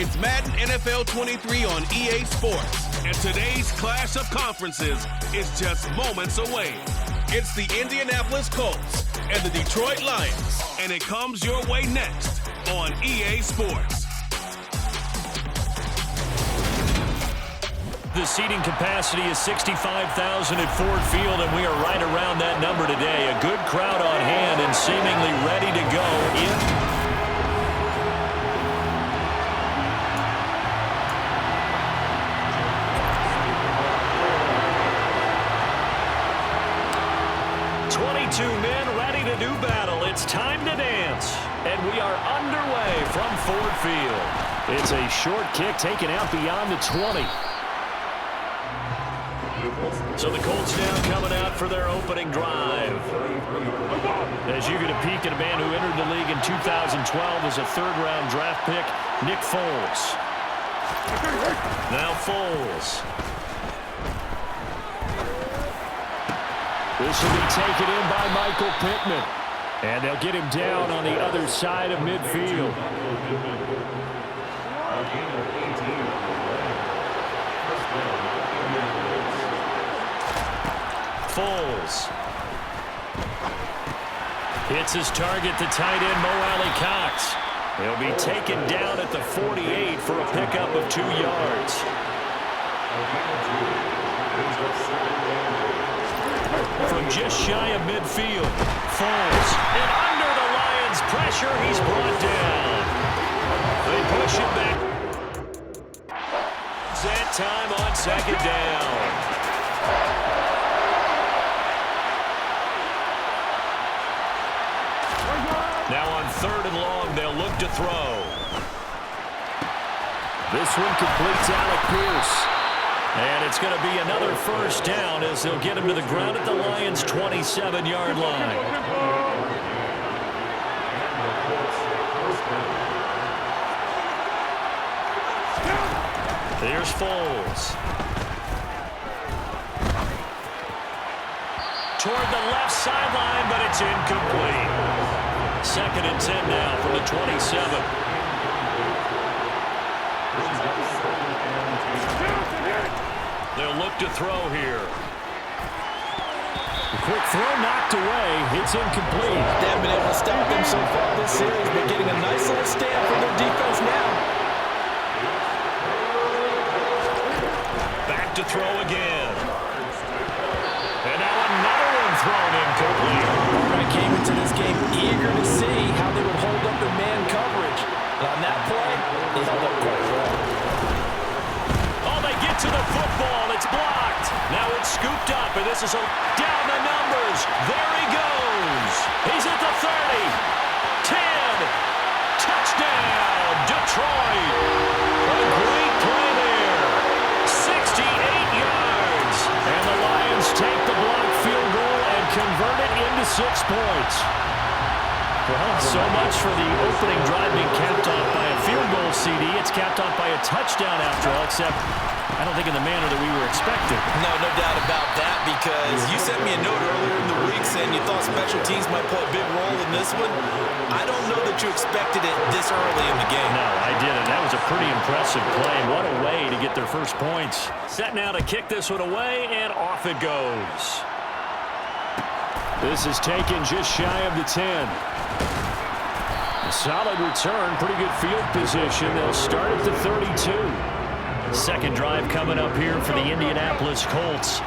It's Madden NFL 23 on EA Sports, and today's clash of conferences is just moments away. It's the Indianapolis Colts and the Detroit Lions, and it comes your way next on EA Sports. The seating capacity is 65,000 at Ford Field, and we are right around that number today. A good crowd on hand and seemingly ready to go in. 22 men ready to do battle. It's time to dance. And we are underway from Ford Field. It's a short kick taken out beyond the 20. So the Colts now coming out for their opening drive. As you get a peek at a man who entered the league in 2012 as a third-round draft pick, Nick Foles. Now Foles. This will be taken in by Michael Pittman. And they'll get him down on the other side of midfield. Foles. Hits his target, the tight end, Mo Alley-Cox. He'll be taken down at the 48 for a pickup of 2 yards. From just shy of midfield, Foles. And under the Lions' pressure, he's brought down. They push him back. That time on second down. Now on third and long, they'll look to throw. This one completes Alec Pierce. And it's going to be another first down as they'll get him to the ground at the Lions' 27-yard line. Here's Foles. Toward the left sideline, but it's incomplete. 2nd and 10 now from the 27. They'll look to throw here. The quick throw knocked away. It's incomplete. They haven't been able to stop them so far this series, but getting a nice little stand from their defense now. Back to throw again. And now another one thrown incomplete. I came into this game eager to see how they would hold up their man coverage. And on that play, they held up quite well. Get to the football. It's blocked. Now it's scooped up, and this is down the numbers. There he goes. He's at the 30. 10. Touchdown, Detroit. A great play there. 68 yards. And the Lions take the blocked field goal and convert it into 6 points. Well, so much for the opening drive being capped off by a field goal, CD. It's capped off by a touchdown after all, except I don't think in the manner that we were expecting. No doubt about that, because you sent me a note earlier in the week saying you thought special teams might play a big role in this one. I don't know that you expected it this early in the game. No, I didn't. That was a pretty impressive play. What a way to get their first points. Set now to kick this one away, and off it goes. This is taken just shy of the 10. A solid return, pretty good field position. They'll start at the 32. Second drive coming up here for the Indianapolis Colts.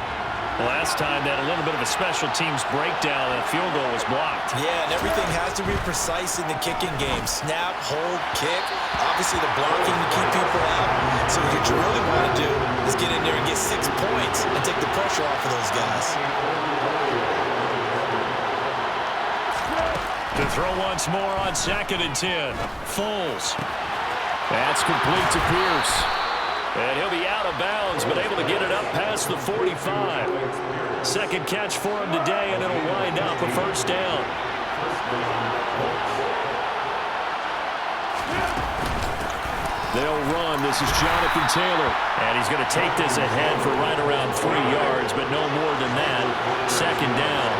Last time that a little bit of a special teams breakdown, that field goal was blocked. Yeah, and everything has to be precise in the kicking game. Snap, hold, kick. Obviously the blocking to keep people out. So what you really want to do is get in there and get 6 points and take the pressure off of those guys. To throw once more on 2nd and 10. Foles. That's complete to Pierce. And he'll be out of bounds, but able to get it up past the 45. Second catch for him today, and it'll wind up a first down. They'll run. This is Jonathan Taylor. And he's going to take this ahead for right around 3 yards, but no more than that. Second down.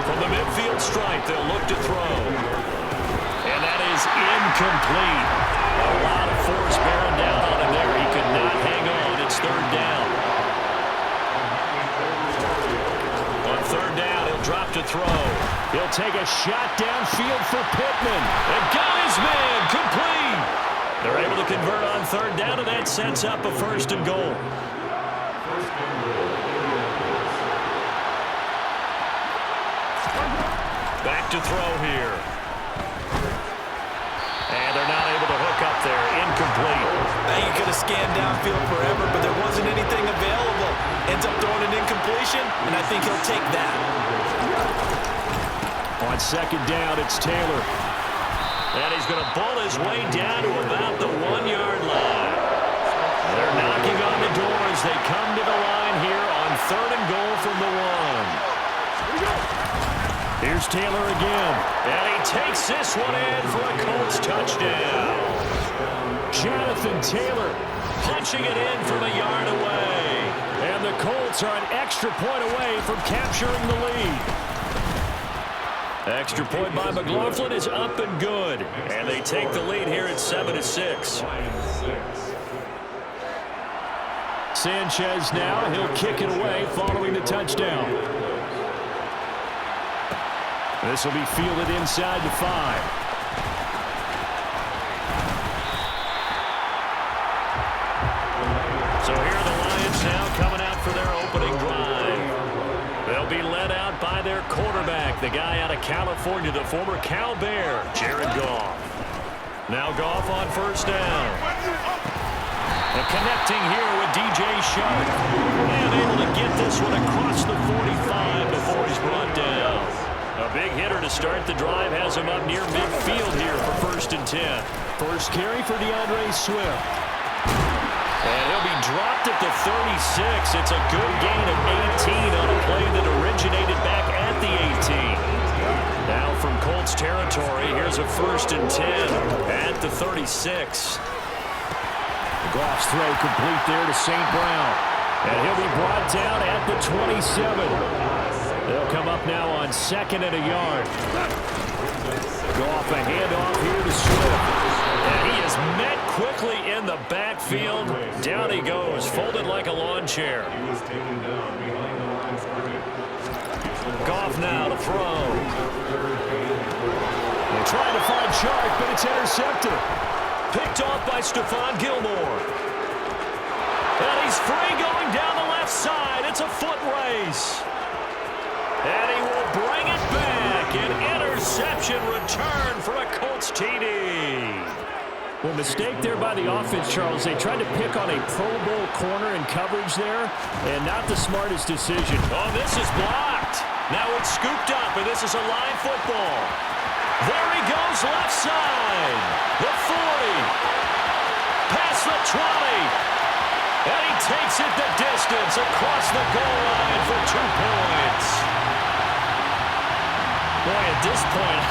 From the midfield stripe, they'll look to throw. And that that is incomplete. A lot of force bearing down on him there. He could not hang on. It's third down. On third down, he'll drop to throw. He'll take a shot downfield for Pittman. And got his man complete. They're able to convert on third down, and that sets up a first and goal. Back to throw here. And they're not able to hook up there. Incomplete. Now you could have scanned downfield forever, but there wasn't anything available. Ends up throwing an incompletion, and I think he'll take that. On second down, it's Taylor. And he's going to bull his way down to about the 1-yard line. They're knocking on the door as they come to the line here on third and goal from the 1. Here's Taylor again. And he takes this one in for a Colts touchdown. Jonathan Taylor punching it in from a yard away. And the Colts are an extra point away from capturing the lead. Extra point by McLaughlin is up and good. And they take the lead here at 7-6. Sanchez now. He'll kick it away following the touchdown. This will be fielded inside the 5. So here are the Lions now coming out for their opening drive. They'll be led out by their quarterback, the guy out of California, the former Cal Bear, Jared Goff. Now Goff on first down. And connecting here with DJ Shark. And able to get this one across the 45 before he's brought down. A big hitter to start the drive has him up near midfield here for 1st and 10. First carry for DeAndre Swift. And he'll be dropped at the 36. It's a good gain of 18 on a play that originated back at the 18. Now from Colts territory, here's a 1st and 10 at the 36. Goff's throw complete there to St. Brown. And he'll be brought down at the 27. They'll come up now on 2nd and a yard. Goff a handoff here to Swift. And he is met quickly in the backfield. Down he goes, folded like a lawn chair. Goff now to throw. They're trying to find Shark, but it's intercepted. Picked off by Stephon Gilmore. And he's free going down the left side. It's a foot race. And he will bring it back. An interception return for a Colts TD. Well, mistake there by the offense, Charles. They tried to pick on a Pro Bowl corner in coverage there, and not the smartest decision. Oh, this is blocked. Now it's scooped up, and this is a live football. There he goes, left side. The 40. Past the 20. And he takes it the distance across the goal line for 2 points. Boy, at this point,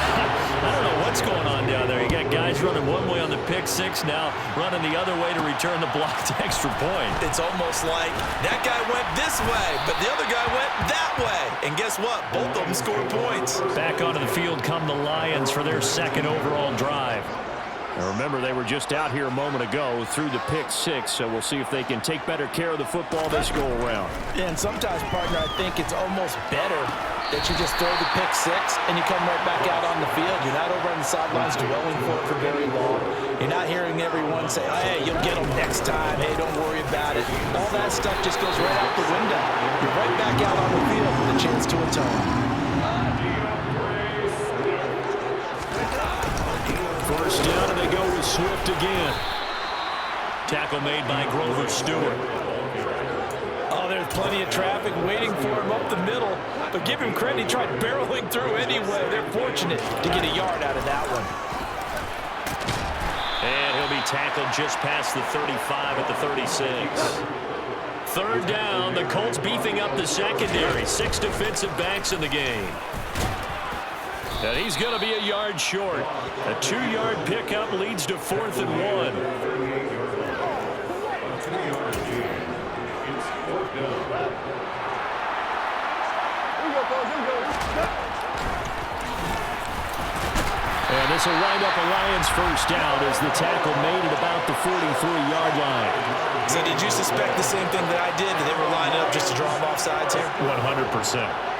I don't know what's going on down there. You got guys running one way on the pick six, now running the other way to return the blocked extra point. It's almost like that guy went this way, but the other guy went that way. And guess what? Both of them scored points. Back onto the field come the Lions for their 2nd overall drive. And remember, they were just out here a moment ago through the pick six, so we'll see if they can take better care of the football this go-around. Yeah, and sometimes, partner, I think it's almost better that you just throw the pick six and you come right back out on the field. You're not over on the sidelines dwelling for very long. You're not hearing everyone say, oh, hey, you'll get them next time. Hey, don't worry about it. All that stuff just goes right out the window. You're right back out on the field with a chance to atone. First down, and they go with Swift again. Tackle made by Grover Stewart. Oh, there's plenty of traffic waiting for him up the middle. But give him credit, he tried barreling through anyway. They're fortunate to get a yard out of that one. And he'll be tackled just past the 35 at the 36. Third down, the Colts beefing up the secondary. 6 defensive backs in the game. And he's going to be a yard short. A 2-yard pickup leads to 4th and 1. And This will wind up a Lions first down as the tackle made at about the 43-yard line. So did you suspect the same thing that I did? That they were lining up just to draw them off sides here? 100%.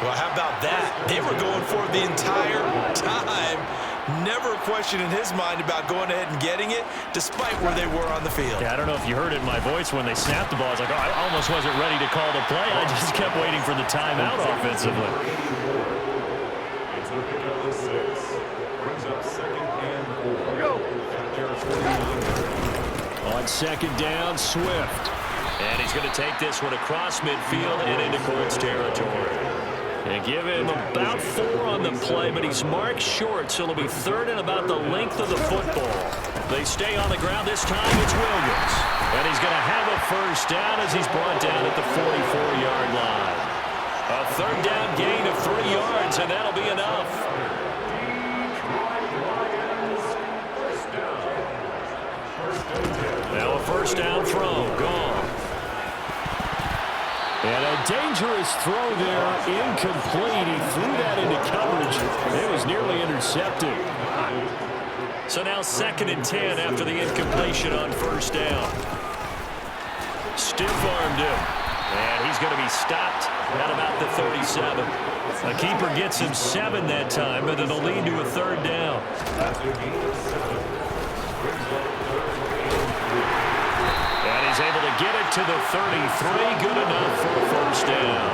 Well, how about that? They were going for it the entire time. Never a question in his mind about going ahead and getting it, despite where they were on the field. Yeah, I don't know if you heard it in my voice when they snapped the ball. I was like, oh, I almost wasn't ready to call the play. I just kept waiting for the timeout offensively. On second down, Swift. And he's going to take this one across midfield and into Colts territory. And give him about 4 on the play, but he's marked short, so it'll be third and about the length of the football. They stay on the ground. This time it's Williams. And he's going to have a first down as he's brought down at the 44-yard line. A third down gain of 3 yards, and that'll be enough. Now a first down throw, gone. And a dangerous throw there, incomplete. He threw that into coverage. It was nearly intercepted. So now 2nd and 10 after the incompletion on first down. Stiff-armed him. And he's going to be stopped at about the 37. A keeper gets him 7 that time, but it'll lead to a third down. And he's able to get it to the 33. Good enough for a first down.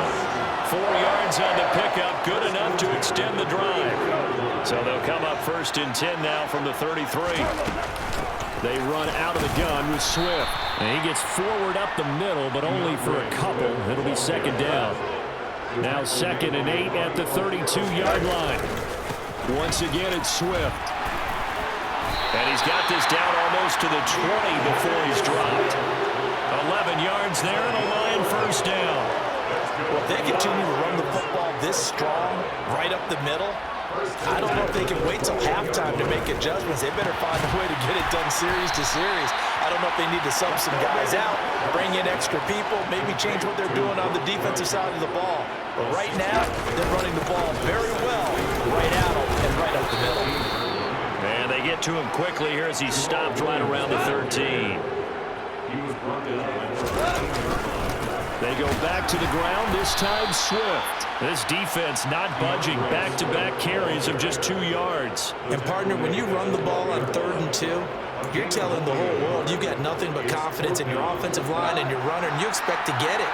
4 yards on the pickup. Good enough to extend the drive. So they'll come up 1st and 10 now from the 33. They run out of the gun with Swift. And he gets forward up the middle, but only for a couple. It'll be 2nd down. Now 2nd and 8 at the 32-yard line. Once again, it's Swift. And he's got this down almost to the 20 before he's dropped. 11 yards there and a Lion first down. Well, if they continue to run the football this strong, right up the middle, I don't know if they can wait till halftime to make adjustments. They better find a way to get it done series to series. I don't know if they need to sub some guys out, bring in extra people, maybe change what they're doing on the defensive side of the ball. But right now, they're running the ball very well, right out and right up the middle. And they get to him quickly here as he stopped right around the 13. They go back to the ground, this time Swift. This defense not budging, back-to-back carries of just 2 yards. And, partner, when you run the ball on 3rd and 2, you're telling the whole world you got nothing but confidence in your offensive line and your runner, and you expect to get it.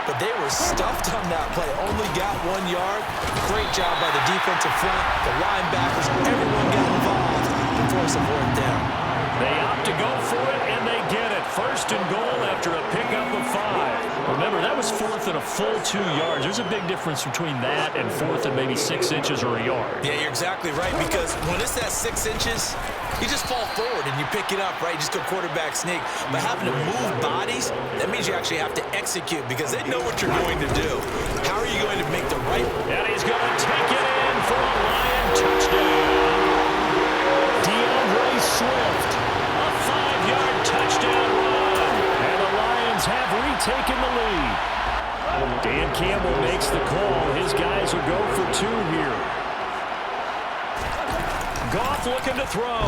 But they were stuffed on that play, only got 1 yard. Great job by the defensive front, the linebackers, everyone got involved and forced a 4th down. They opt to go for it, and they get it. 1st and goal after a pickup of 5. Remember, that was 4th and a full 2 yards. There's a big difference between that and 4th and maybe 6 inches or a yard. Yeah, you're exactly right, because when it's that 6 inches, you just fall forward and you pick it up, right? You just go quarterback sneak. But having to move bodies, that means you actually have to execute because they know what you're going to do. How are you going to make the right? And he's going to take it in for a Lion touchdown. DeAndre Swift, a 5-yard touchdown run. And the Lions have retaken the lead. Dan Campbell makes the call. His guys will go for 2 here. Goff looking to throw.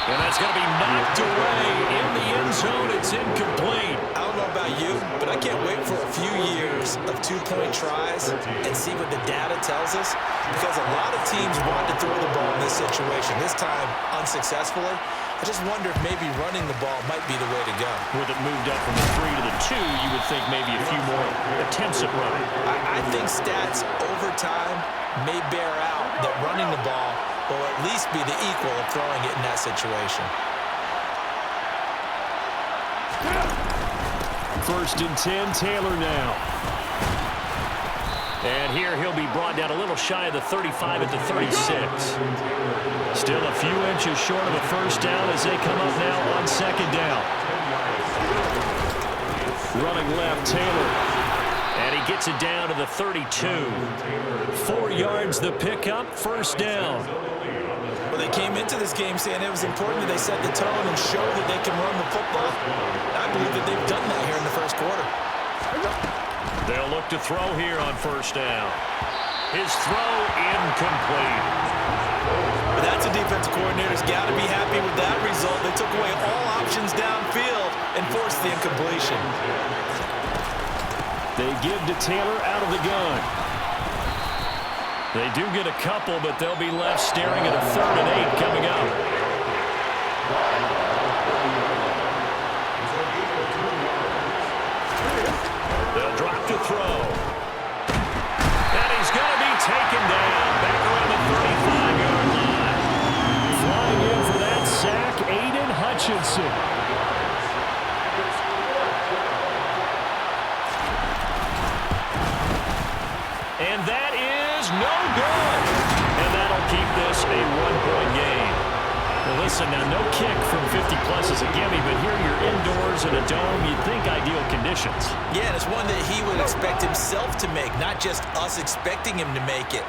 And that's going to be knocked away in the end zone. It's incomplete. I don't know about you, but I can't wait for a few years of 2-point tries and see what the data tells us. Because a lot of teams want to throw the ball in this situation, this time unsuccessfully. I just wonder if maybe running the ball might be the way to go. With it moved up from the 3 to the 2, you would think maybe a few more attempts at running. I think stats over time may bear out that running the ball will at least be the equal of throwing it in that situation. 1st and 10, Taylor now. And here he'll be brought down a little shy of the 35 at the 36. Still a few inches short of a first down as they come up now on 2nd down. Running left, Taylor. And he gets it down to the 32. 4 yards the pickup, first down. Well, they came into this game saying it was important that they set the tone and show that they can run the football. I believe that they've done that here in the 1st quarter. They'll look to throw here on 1st down. His throw incomplete. But that's a defensive coordinator's got to be happy with that result. They took away all options downfield and forced the incompletion. They give to Taylor out of the gun. They do get a couple, but they'll be left staring at a 3rd and 8 coming up. They'll drop to throw. And he's going to be taken down back around the 35-yard line. Flying in for that sack, Aiden Hutchinson. And that is no good. And that'll keep this a 1-point game. Well, listen, now no kick from 50-plus is a gimme, but here you're indoors in a dome. You'd think ideal conditions. Yeah, and it's one that he would expect himself to make, not just us expecting him to make it.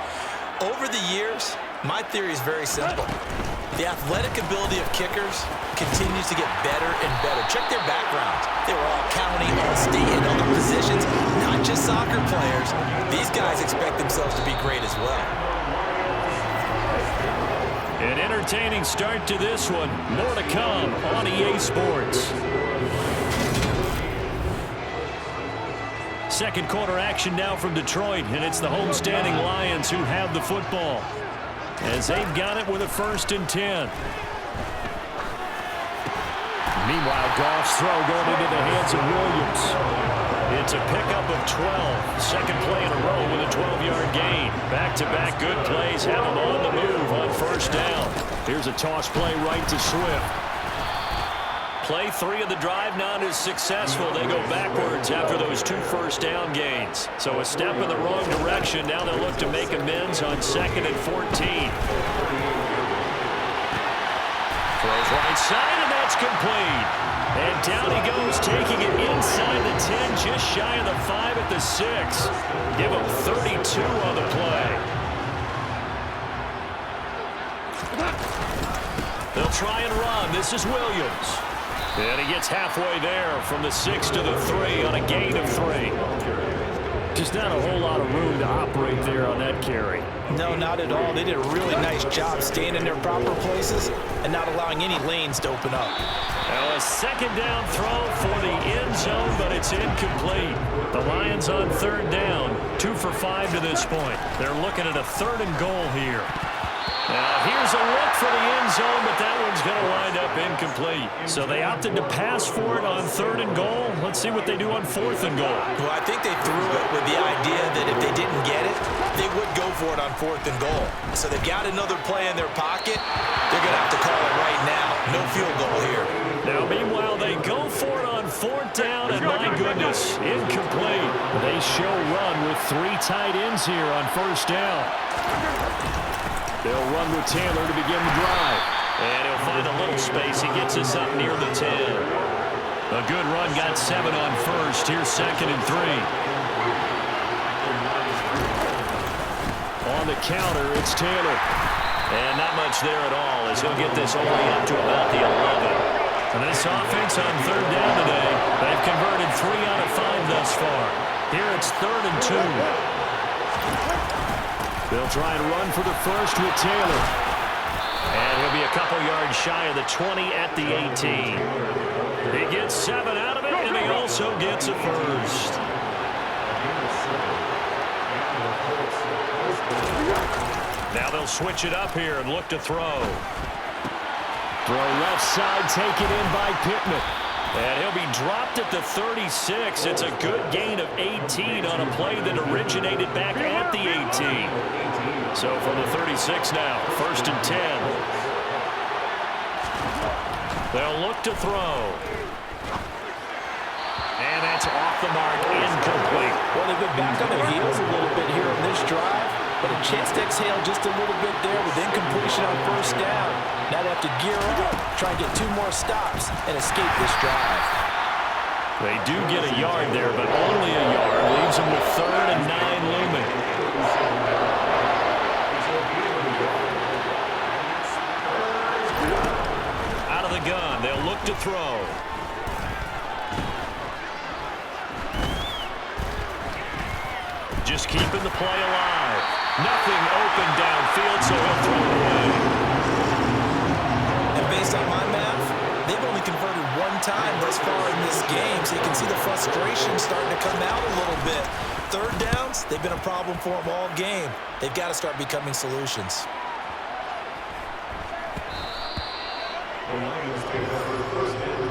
Over the years, my theory is very simple. The athletic ability of kickers continues to get better and better. Check their backgrounds. They were all county, all state, and other positions, not just soccer players. These guys expect themselves to be great as well. An entertaining start to this one. More to come on EA Sports. Second quarter action now from Detroit, and it's the homestanding Lions who have the football, as they've got it with a 1st and 10. Meanwhile, Goff's throw going into the hands of Williams. It's a pickup of 12. Second play in a row with a 12-yard gain. Back-to-back good plays have them on the move on 1st down. Here's a toss play right to Swift. Play 3 of the drive not as successful. They go backwards after those 2 first down gains. So a step in the wrong direction. Now they'll look to make amends on 2nd and 14. Throws right side, and that's complete. And down he goes, taking it inside the 10, just shy of the 5 at the 6. Give him 32 on the play. They'll try and run. This is Williams. And he gets halfway there from the 6 to the 3 on a gain of 3. Just not a whole lot of room to operate there on that carry. No, not at all. They did a really nice job staying in their proper places and not allowing any lanes to open up. Now a 2nd down throw for the end zone, but it's incomplete. The Lions on 3rd down, 2 for 5 to this point. They're looking at a 3rd and goal here. Now here's a look for the end zone, but that one's going to wind up incomplete. So they opted to pass for it on 3rd and goal. Let's see what they do on 4th and goal. Well, I think they threw it with the idea that if they didn't get it, they would go for it on 4th and goal. So they've got another play in their pocket. They're going to have to call it right now. No field goal here. Now, meanwhile, they go for it on 4th down, and my goodness, incomplete. They show run with 3 tight ends here on 1st down. They'll run with Taylor to begin the drive. And he'll find a little space. He gets us up near the 10. A good run, got 7 on 1st. Here's 2nd and 3. On the counter, it's Taylor. And not much there at all, as he'll get this only up to about the 11. And this offense on 3rd down today, they've converted 3 out of 5 thus far. Here it's 3rd and 2. They'll try and run for the 1st with Taylor. And he'll be a couple yards shy of the 20 at the 18. He gets 7 out of it, and he also gets a 1st. Now they'll switch it up here and look to throw. Throw left side, taken in by Pittman. And he'll be dropped at the 36. It's a good gain of 18 on a play that originated back at the 18. So from the 36 now, 1st and 10. They'll look to throw. And that's off the mark, incomplete. Well, they've been back on their heels a little bit here on this drive, but a chance to exhale just a little bit there with incompletion on 1st down. Now they have to gear up, try and get 2 more stops, and escape this drive. They do get a yard there, but only a yard. Leaves them with 3rd and 9 looming. Out of the gun, they'll look to throw. Just keeping the play alive. Nothing open downfield, so he'll throw it away. And based on my math, they've only converted one time thus far in this game, so you can see the frustration starting to come out a little bit. Third downs, they've been a problem for them all game. They've got to start becoming solutions.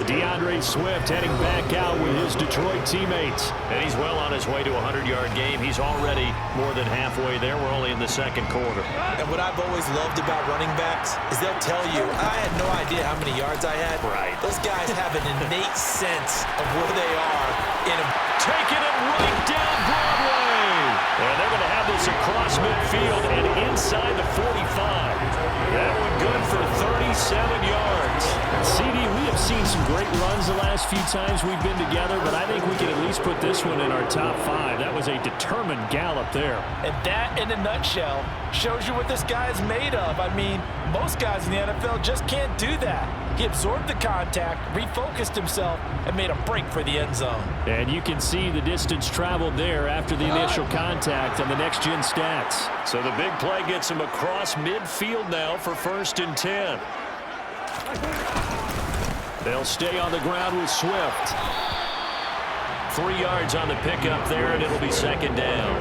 DeAndre Swift heading back out with his Detroit teammates. And he's well on his way to a 100-yard game. He's already more than halfway there. We're only in the second quarter. And what I've always loved about running backs is they'll tell you, I had no idea how many yards I had. Right. Those guys have an innate sense of where they are in a... Taking it right down Broadway. And they're going to have this across midfield and inside the 45. That one good for 37 yards. CD, we have seen some great runs the last few times we've been together, but I think we can at least put this one in our top 5. That was a determined gallop there. And that, in a nutshell, shows you what this guy is made of. I mean, most guys in the NFL just can't do that. He absorbed the contact, refocused himself, and made a break for the end zone. And you can see the distance traveled there after the initial contact on the next-gen stats. So the big play gets him across midfield now for 1st and 10. They'll stay on the ground with Swift. 3 yards on the pickup there, and it'll be 2nd down.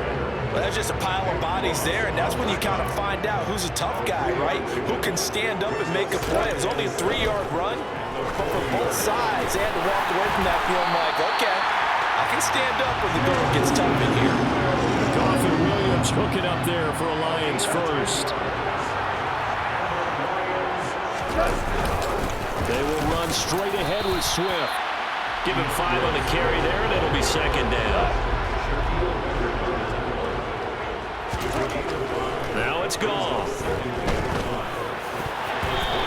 Well, that's just a pile of bodies there, and that's when you kind of find out who's a tough guy, right? Who can stand up and make a play. It was only a 3-yard run, but for both sides, they had to walk away from that feeling like, okay, I can stand up when the going gets tough in here. Goff and Williams hooking up there for a Lions first. They will run straight ahead with Swift. Give him 5 on the carry there, and it'll be 2nd down. Now it's Goff.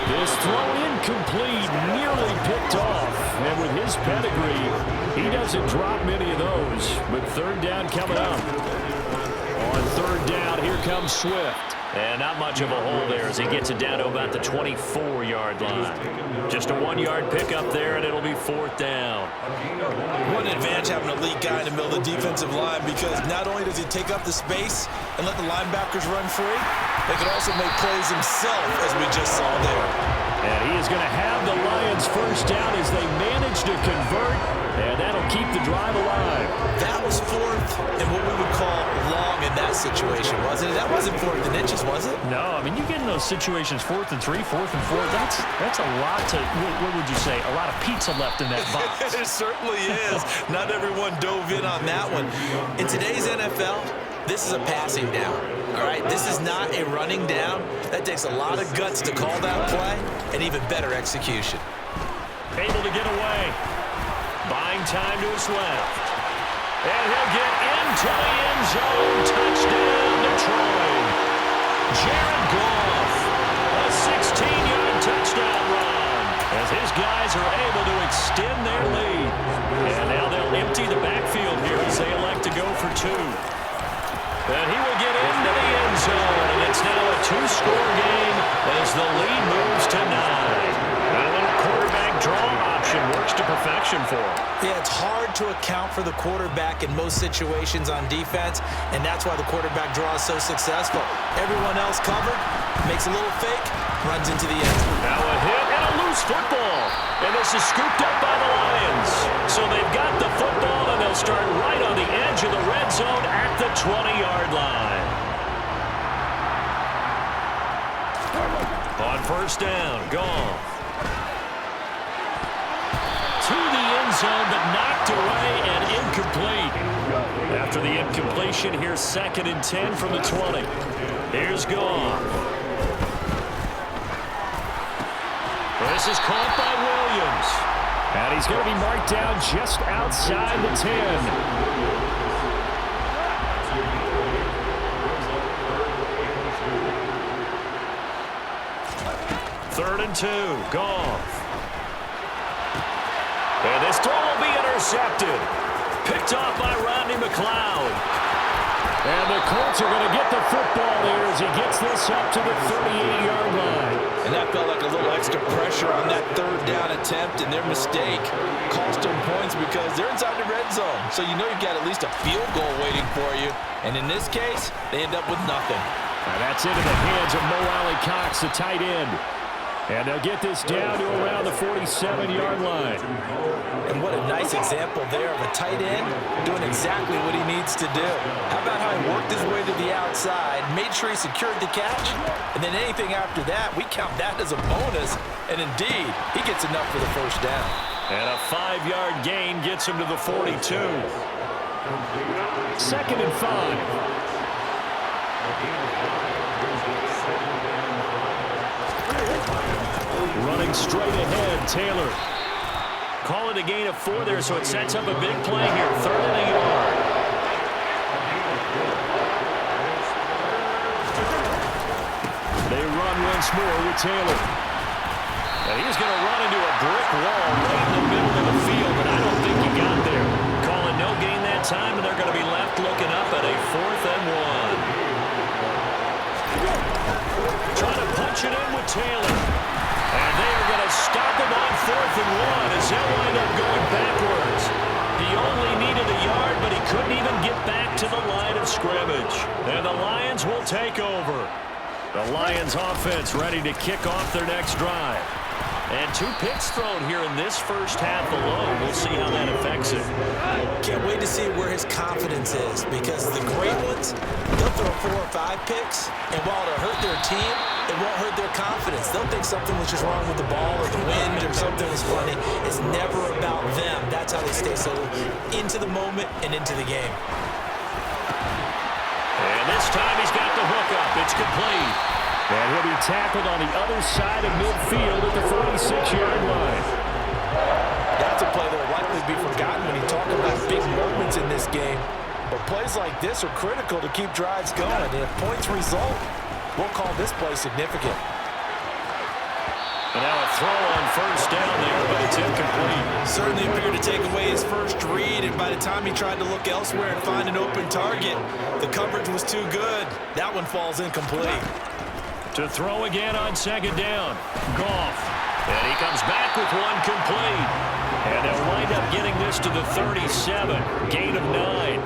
This throw incomplete, nearly picked off. And with his pedigree, he doesn't drop many of those. But 3rd down coming up. On 3rd down, here comes Swift. And not much of a hole there as he gets it down to about the 24-yard line. Just a 1-yard pickup there, and it'll be 4th down. What an advantage having an elite guy in the middle of the defensive line, because not only does he take up the space and let the linebackers run free, they can also make plays himself, as we just saw there. And he is going to have the Lions 1st down as they manage to convert, and that'll keep the drive alive. That was 4th and what we would call long in that situation, wasn't it? That wasn't 4th and inches, was it? No, I mean, you get in those situations 4th and 3, 4th and 4. That's a lot to, what would you say, a lot of pizza left in that box. It certainly is. Not everyone dove in on that one. In today's NFL, this is a passing down. All right, this is not a running down. That takes a lot of guts to call that play, and even better execution. Able to get away. Buying time to his left. And he'll get into the end zone. Touchdown, Detroit. Jared Goff. A 16-yard touchdown run as his guys are able to extend their lead. And now they'll empty the backfield here as they elect to go for 2. And he will get into the end zone, and it's now a 2-score game as the lead moves to 9. A little quarterback draw option works to perfection for him. Yeah, it's hard to account for the quarterback in most situations on defense, and that's why the quarterback draw is so successful. Everyone else covered, makes a little fake, runs into the end zone. Now a hit and a loose football. And this is scooped up by the Lions. So they've got the football, and they'll start right on the edge of the red zone at the 20-yard line. On 1st down, Goff. To the end zone, but knocked away and incomplete. After the incompletion, here's 2nd and 10 from the 20. Here's Goff. This is caught by Williams. And he's going to be marked down just outside the 10. 3rd and 2, Goff. And this throw will be intercepted. Picked off by Rodney McLeod. And the Colts are going to get the football there as he gets this up to the 38-yard line. And that felt like a little extra pressure on that 3rd down attempt, and their mistake cost them points because they're inside the red zone. So you know you've got at least a field goal waiting for you. And in this case, they end up with nothing. And that's into the hands of Mo Alley-Cox, the tight end. And they'll get this down to around the 47-yard line. And what a nice example there of a tight end doing exactly what he needs to do. How about how he worked his way to the outside, made sure he secured the catch, and then anything after that, we count that as a bonus. And indeed, he gets enough for the first down. And a 5-yard gain gets him to the 42. 2nd and 5. Running straight ahead, Taylor. Call it a gain of 4 there, so it sets up a big play here. 3rd and a yard. They run once more with Taylor. And he's going to run into a brick wall right in the middle of the field, but I don't think he got there. Calling no gain that time, and they're going to be left looking up at a 4th and 1. Trying to punch it in with Taylor. And they are going to stop him on 4th and 1 as they'll wind up going backwards. He only needed a yard, but he couldn't even get back to the line of scrimmage. And the Lions will take over. The Lions offense ready to kick off their next drive. And 2 picks thrown here in this first half alone. We'll see how that affects it. Can't wait to see where his confidence is, because the great ones, they'll throw 4 or 5 picks, and while it'll hurt their team, it won't hurt their confidence. They'll think something was just wrong with the ball or the wind or something was funny. It's never about them. That's how they stay so into the moment and into the game. And this time he's got the hook up. It's complete. And he'll be tackled on the other side of midfield at the 46-yard line. That's a play that will likely be forgotten when you talk about big moments in this game. But plays like this are critical to keep drives going. And if points result, we'll call this play significant. And now a throw on 1st down there, but it's incomplete. Certainly appeared to take away his first read, and by the time he tried to look elsewhere and find an open target, the coverage was too good. That one falls incomplete. To throw again on 2nd down. Goff. And he comes back with one complete. And they'll wind up getting this to the 37. Gain of 9.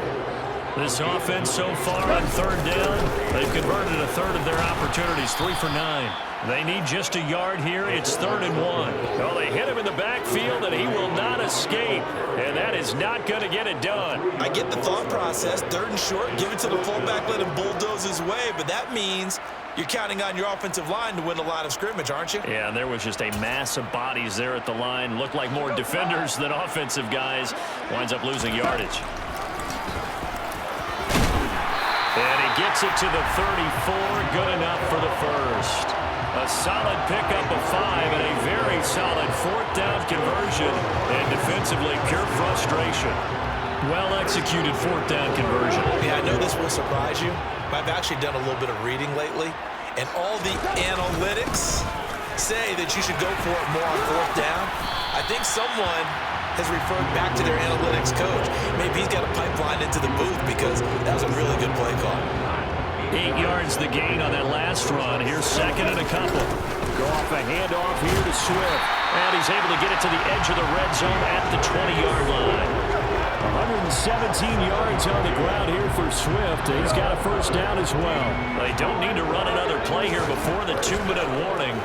This offense so far on 3rd down, they've converted a third of their opportunities, 3 for 9. They need just a yard here. It's 3rd and 1. Well, they hit him in the backfield, and he will not escape. And that is not going to get it done. I get the thought process. 3rd and short, give it to the fullback, let him bulldoze his way. But that means you're counting on your offensive line to win the line of scrimmage, aren't you? Yeah, and there was just a mass of bodies there at the line. Looked like more defenders than offensive guys. Winds up losing yardage. And he gets it to the 34. Good enough for the first. A solid pickup of 5 and a very solid 4th down conversion. And defensively, pure frustration. Well-executed 4th down conversion. Yeah, I know this will surprise you. I've actually done a little bit of reading lately, and all the analytics say that you should go for it more on 4th down. I think someone has referred back to their analytics coach. Maybe he's got a pipeline into the booth, because that was a really good play call. 8 yards the gain on that last run. Here's 2nd and a couple. Go off a handoff here to Swift. And he's able to get it to the edge of the red zone at the 20-yard line. 117 yards on the ground here for Swift. He's got a first down as well. They don't need to run another play here before the 2-minute warning.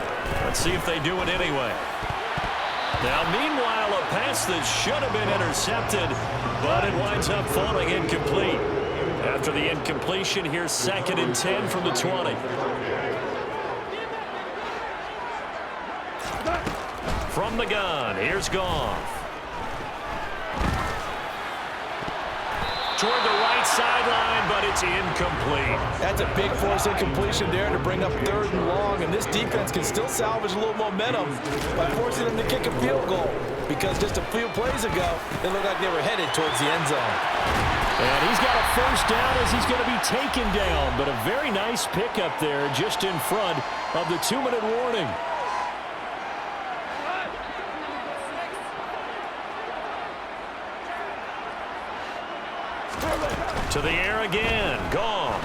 Let's see if they do it anyway. Now, meanwhile, a pass that should have been intercepted, but it winds up falling incomplete. After the incompletion, here's 2nd and 10 from the 20. From the gun, here's Goff. Toward the right sideline, but it's incomplete. That's a big force incompletion there to bring up 3rd and long, and this defense can still salvage a little momentum by forcing them to kick a field goal, because just a few plays ago, they looked like they were headed towards the end zone. And he's got a first down as he's going to be taken down, but a very nice pickup there just in front of the 2-minute warning. To the air again, Goff.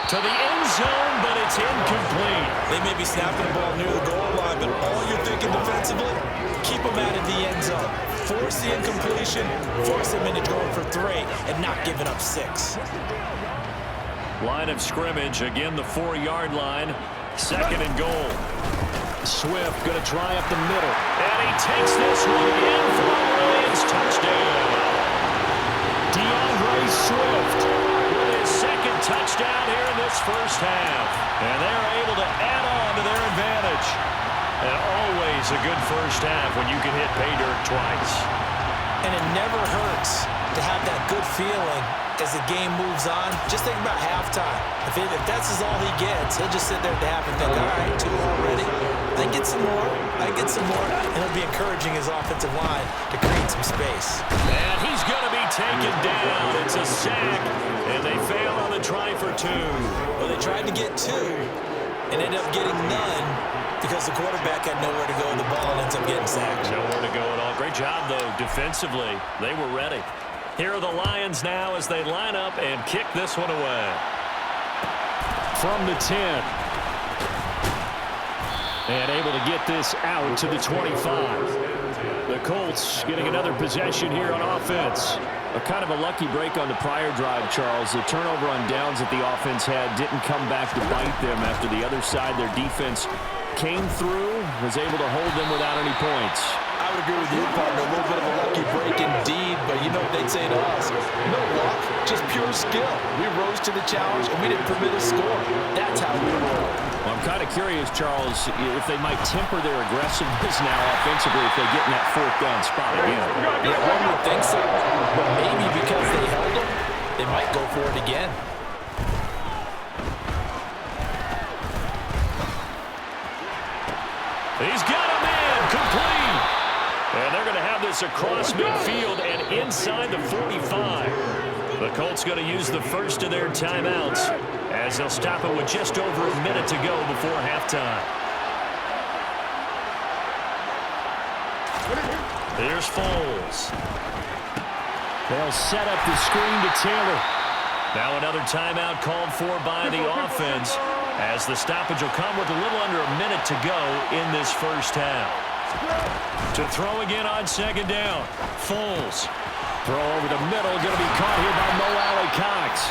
To the end zone, but it's incomplete. They may be snapping the ball near the goal line, but all you're thinking defensively, keep them out of the end zone. force the incompletion, force them into going for 3 and not giving up 6. Line of scrimmage, again the 4-yard line. 2nd and goal. Swift going to try up the middle. And he takes this one in for the Lions touchdown. DeAndre Swift with his 2nd touchdown here in this first half. And they're able to add on to their advantage. And always a good first half when you can hit pay dirt twice. And it never hurts to have that good feeling as the game moves on. Just think about halftime. If that's all he gets, he'll just sit there at the half and think, all right, 2 already. I get some more. I get some more. And he'll be encouraging his offensive line to create some space. And he's going to be taken down. It's a sack. And they fail on the try for 2. Well, they tried to get 2 and ended up getting none because the quarterback had nowhere to go with the ball and ends up getting sacked. Nowhere to go at all. Great job, though, defensively. They were ready. Here are the Lions now as they line up and kick this one away. From the 10. And able to get this out to the 25. The Colts getting another possession here on offense. A kind of a lucky break on the prior drive, Charles. The turnover on downs that the offense had didn't come back to bite them after the other side. Their defense came through, was able to hold them without any points. I would agree with you, partner. A little bit of a lucky break indeed, but you know what they'd say to us? No luck, just pure skill. We rose to the challenge, and we didn't permit a score. That's how we roll. Well, I'm kind of curious, Charles, if they might temper their aggressiveness now offensively if they get in that 4th down spot again. Yeah, one would think so, but maybe because they held them, they might go for it again. He's got a man, complete. And they're going to have this across midfield and inside the 45. The Colts going to use the first of their timeouts as they'll stop it with just over a minute to go before halftime. Here's Foles. They'll set up the screen to Taylor. Now another timeout called for by the offense as the stoppage will come with a little under a minute to go in this first half. To throw again on 2nd down. Foles. Throw over the middle. Going to be caught here by Mo Alley-Cox.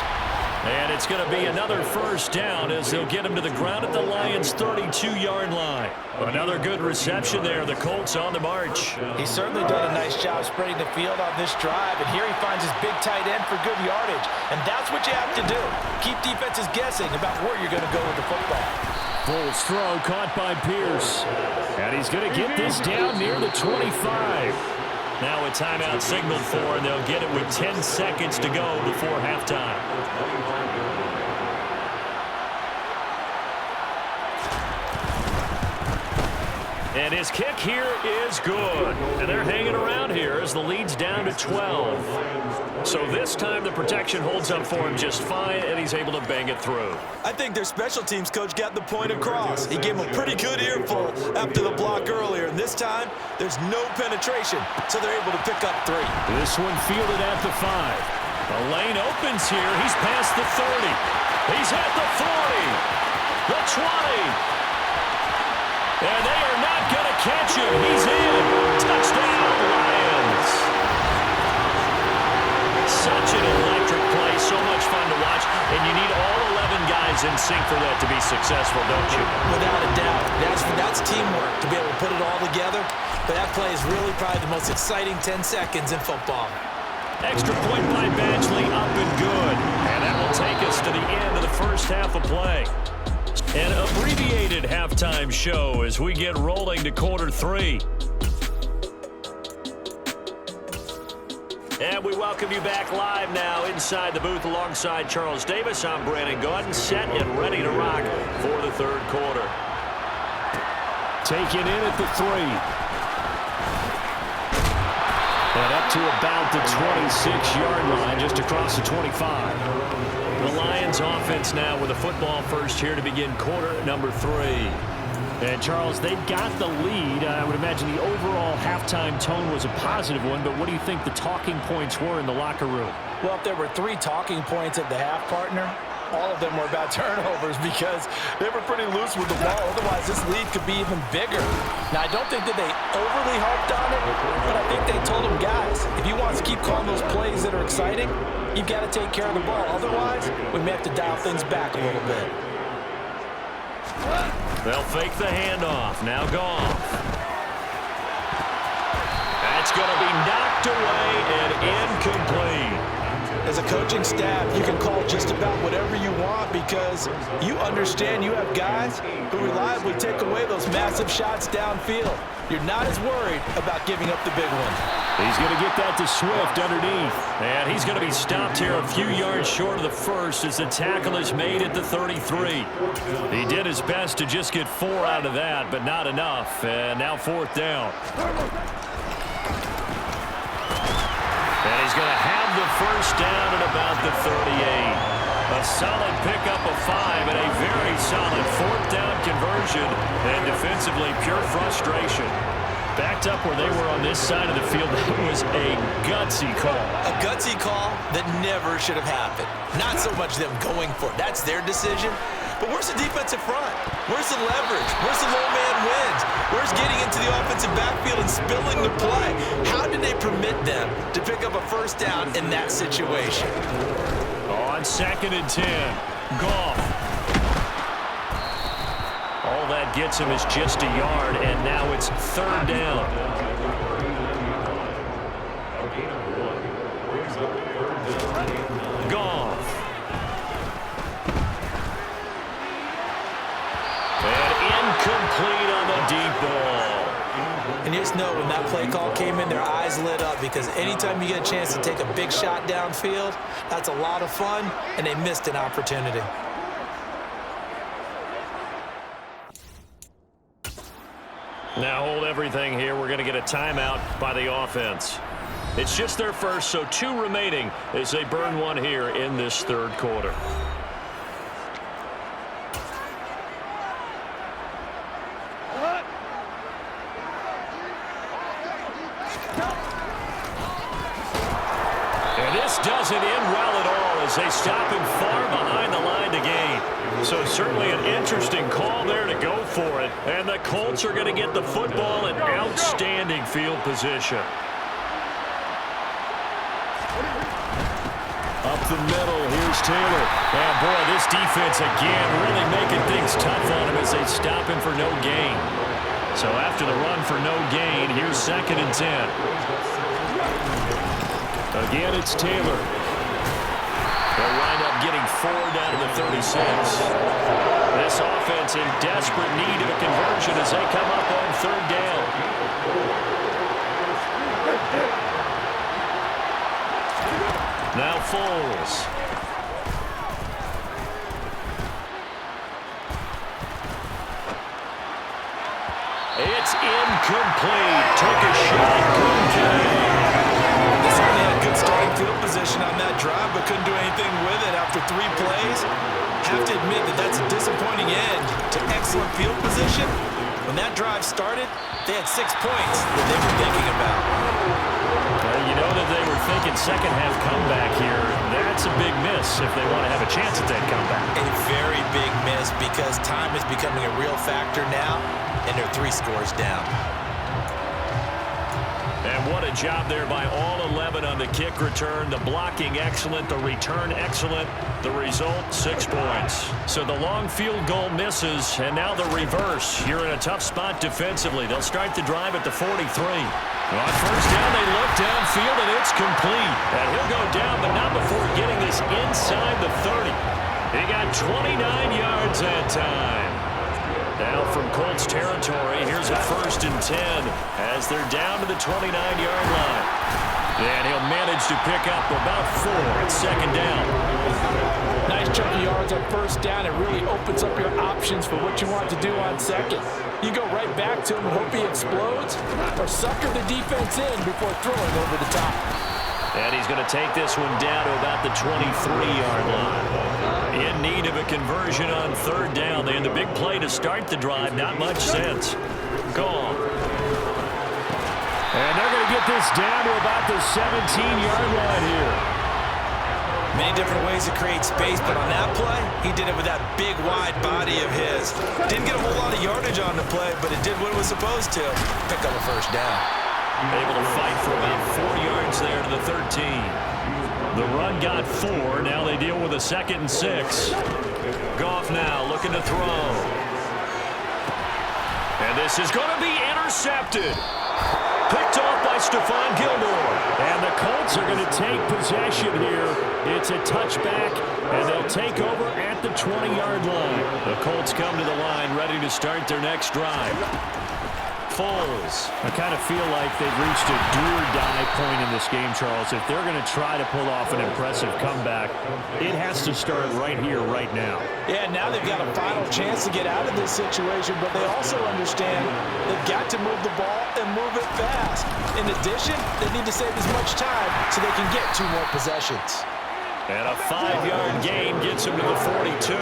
And it's going to be another first down as they'll get him to the ground at the Lions' 32-yard line. Another good reception there. The Colts on the march. He's certainly done a nice job spreading the field on this drive, and here he finds his big tight end for good yardage. And that's what you have to do. Keep defenses guessing about where you're going to go with the football. Foles throw caught by Pierce. And he's going to get this down near the 25. Now a timeout signaled for, and they'll get it with 10 seconds to go before halftime. And his kick here is good. And they're hanging around here as the lead's down to 12. So this time the protection holds up for him just fine, and he's able to bang it through. I think their special teams coach got the point across. He gave him a pretty good earful after the block earlier. And this time, there's no penetration, so they're able to pick up 3. This one fielded at the 5. The lane opens here. He's past the 30. He's at the 40. The 20. And they are not going to catch him. He's in. Touchdown, Lions. Such an electric play. So much fun to watch. And you need all 11 guys in sync for that to be successful, don't you? Without a doubt. That's teamwork to be able to put it all together. But that play is really probably the most exciting 10 seconds in football. Extra point by Badgley, up and good. And that will take us to the end of the first half of play. An abbreviated halftime show as we get rolling to quarter 3. And we welcome you back live now inside the booth alongside Charles Davis. I'm Brandon Gaudin, set and ready to rock for the third quarter. Taken in at the 3. And up to about the 26-yard line, just across the 25. The Lions offense now with a football first here to begin quarter number 3. And Charles, they've got the lead. I would imagine the overall halftime tone was a positive one, but what do you think the talking points were in the locker room? Well, if there were 3 talking points at the half, partner, all of them were about turnovers because they were pretty loose with the ball. Otherwise, this lead could be even bigger. Now, I don't think that they overly harped on it, but I think they told them you've got to take care of the ball. Otherwise, we may have to dial things back a little bit. They'll fake the handoff. Now Goff. That's going to be knocked away and incomplete. As a coaching staff, you can call just about whatever you want because you understand you have guys who reliably take away those massive shots downfield. You're not as worried about giving up the big one. He's going to get that to Swift underneath. And he's going to be stopped here a few yards short of the first as the tackle is made at the 33. He did his best to just get 4 out of that, but not enough. And now 4th down. And he's going to have the first down at about the 38. A solid pickup of 5 and a very solid 4th down conversion. And defensively, pure frustration. Backed up where they were on this side of the field, that was a gutsy call. A gutsy call that never should have happened. Not so much them going for it. That's their decision. But where's the defensive front? Where's the leverage? Where's the low man wins? Where's getting into the offensive backfield and spilling the play? How did they permit them to pick up a first down in that situation? On 2nd and 10, Goff. All that gets him is just a yard, and now it's 3rd down. Goff. And incomplete on the deep ball. And you just know when that play call came in, their eyes lit up because anytime you get a chance to take a big shot downfield, that's a lot of fun, and they missed an opportunity. Now hold everything here. We're going to get a timeout by the offense. It's just their first, so 2 remaining as they burn 1 here in this 3rd quarter. And this doesn't end well at all as they stop him far behind the line to gain. So certainly an interesting call there to go for it. And the Colts are going to get the football in outstanding field position. Up the middle, here's Taylor. And boy, this defense again really making things tough on him as they stop him for no gain. So after the run for no gain, here's 2nd and 10. Again, it's Taylor. They'll wind up getting 4 down to the 36. This offense in desperate need of a conversion as they come up on 3rd down. Now Foles. It's incomplete. Took a shot, couldn't get it. They certainly had good starting field position on that drive, but couldn't do anything with it after 3 plays. Have to admit that that's a disappointing end to excellent field position. When that drive started, they had 6 points that they were thinking about. You know that they were thinking second half comeback here. That's a big miss if they want to have a chance at that comeback. A very big miss because time is becoming a real factor now, and they're 3 scores down. And what a job there by all 11 on the kick return. The blocking excellent, the return excellent. The result, 6 points. So the long field goal misses, and now the reverse. You're in a tough spot defensively. They'll start the drive at the 43. On first down, they look downfield, and it's complete. And he'll go down, but not before getting this inside the 30. He got 29 yards that time. Now from Colts territory, here's a 1st and 10 as they're down to the 29-yard line. And he'll manage to pick up about 4 at 2nd down. Nice chunk of yards on first down. It really opens up your options for what you want to do on 2nd. You go right back to him and hope he explodes, or sucker the defense in before throwing over the top. And he's going to take this one down to about the 23-yard line. In need of a conversion on 3rd down. They had the big play to start the drive. Not much sense. Gone. And they're going to get this down to about the 17-yard line here. Many different ways to create space, but on that play, he did it with that big, wide body of his. Didn't get a whole lot of yardage on the play, but it did what it was supposed to. Pick up a first down. Able to fight for about 4 yards there to the 13. The run got 4. Now they deal with a 2nd and 6. Goff now looking to throw. And this is going to be intercepted. Picked off by Stephon Gilmore. And the Colts are going to take possession here. It's a touchback, and they'll take over at the 20-yard line. The Colts come to the line ready to start their next drive. Foles. I kind of feel like they've reached a do-or-die point in this game, Charles. If they're going to try to pull off an impressive comeback, it has to start right here, right now. Yeah, now they've got a final chance to get out of this situation, but they also understand they've got to move the ball and move it fast. In addition, they need to save as much time so they can get 2 more possessions. And a 5-yard gain gets them to the 42.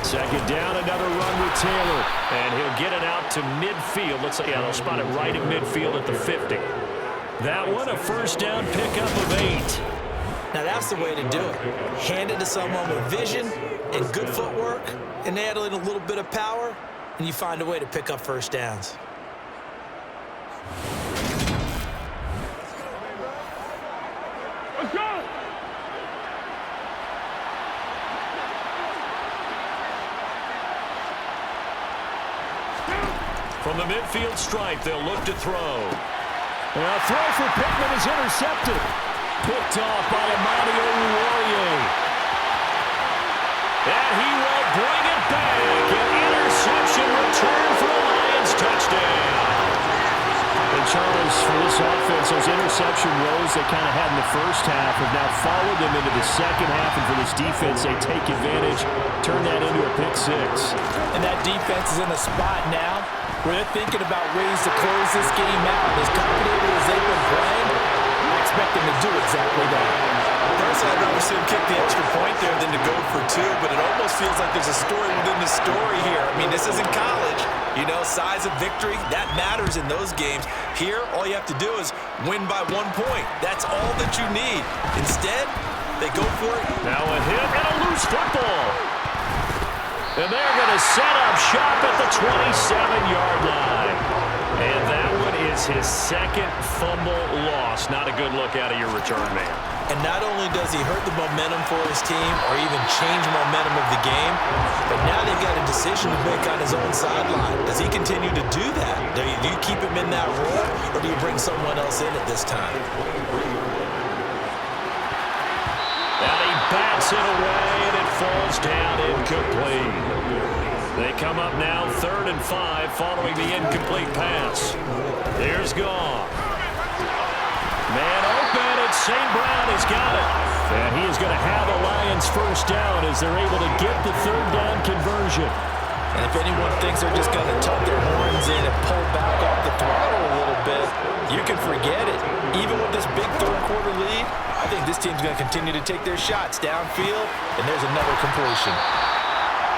Second down, another run with Taylor. And he'll get it out to midfield. Let's say, yeah, they'll spot it right at midfield at the 50. That one, a first down pickup of 8. Now that's the way to do it. Hand it to someone with vision and good footwork, and add in a little bit of power, and you find a way to pick up first downs. Let's go! From the midfield stripe, they'll look to throw. A throw for Pittman is intercepted. Picked off by Amani Oruwariye. And he will bring it back. An interception return for a Lions touchdown. And Charles, for this offense, those interception woes they kind of had in the first half have now followed them into the second half. And for this defense, they take advantage, turn that into a pick 6. And that defense is in a spot now where they're thinking about ways to close this game out. As confident as they've been playing, I expect them to do exactly that. Personally, I'd rather see him kick the extra point there than to go for 2, but it almost feels like there's a story within the story here. I mean, this isn't college. You know, size of victory, that matters in those games. Here, all you have to do is win by 1 point. That's all that you need. Instead, they go for it. Now a hit and a loose football. And they're going to set up shop at the 27-yard line. And that one is his 2nd fumble loss. Not a good look out of your return man. And not only does he hurt the momentum for his team or even change momentum of the game, but now they've got a decision to make on his own sideline. Does he continue to do that? Do you keep him in that role, or do you bring someone else in at this time? And he bats it away, and it falls down incomplete. They come up now 3rd and 5 following the incomplete pass. Here's Goff. Man open, it's St. Brown. He's got it. And he is going to have a Lions first down as they're able to get the 3rd down conversion. And if anyone thinks they're just going to tuck their horns in and pull back off the throttle a little bit, you can forget it. Even with this big 3rd quarter lead, I think this team's going to continue to take their shots downfield, and there's another completion.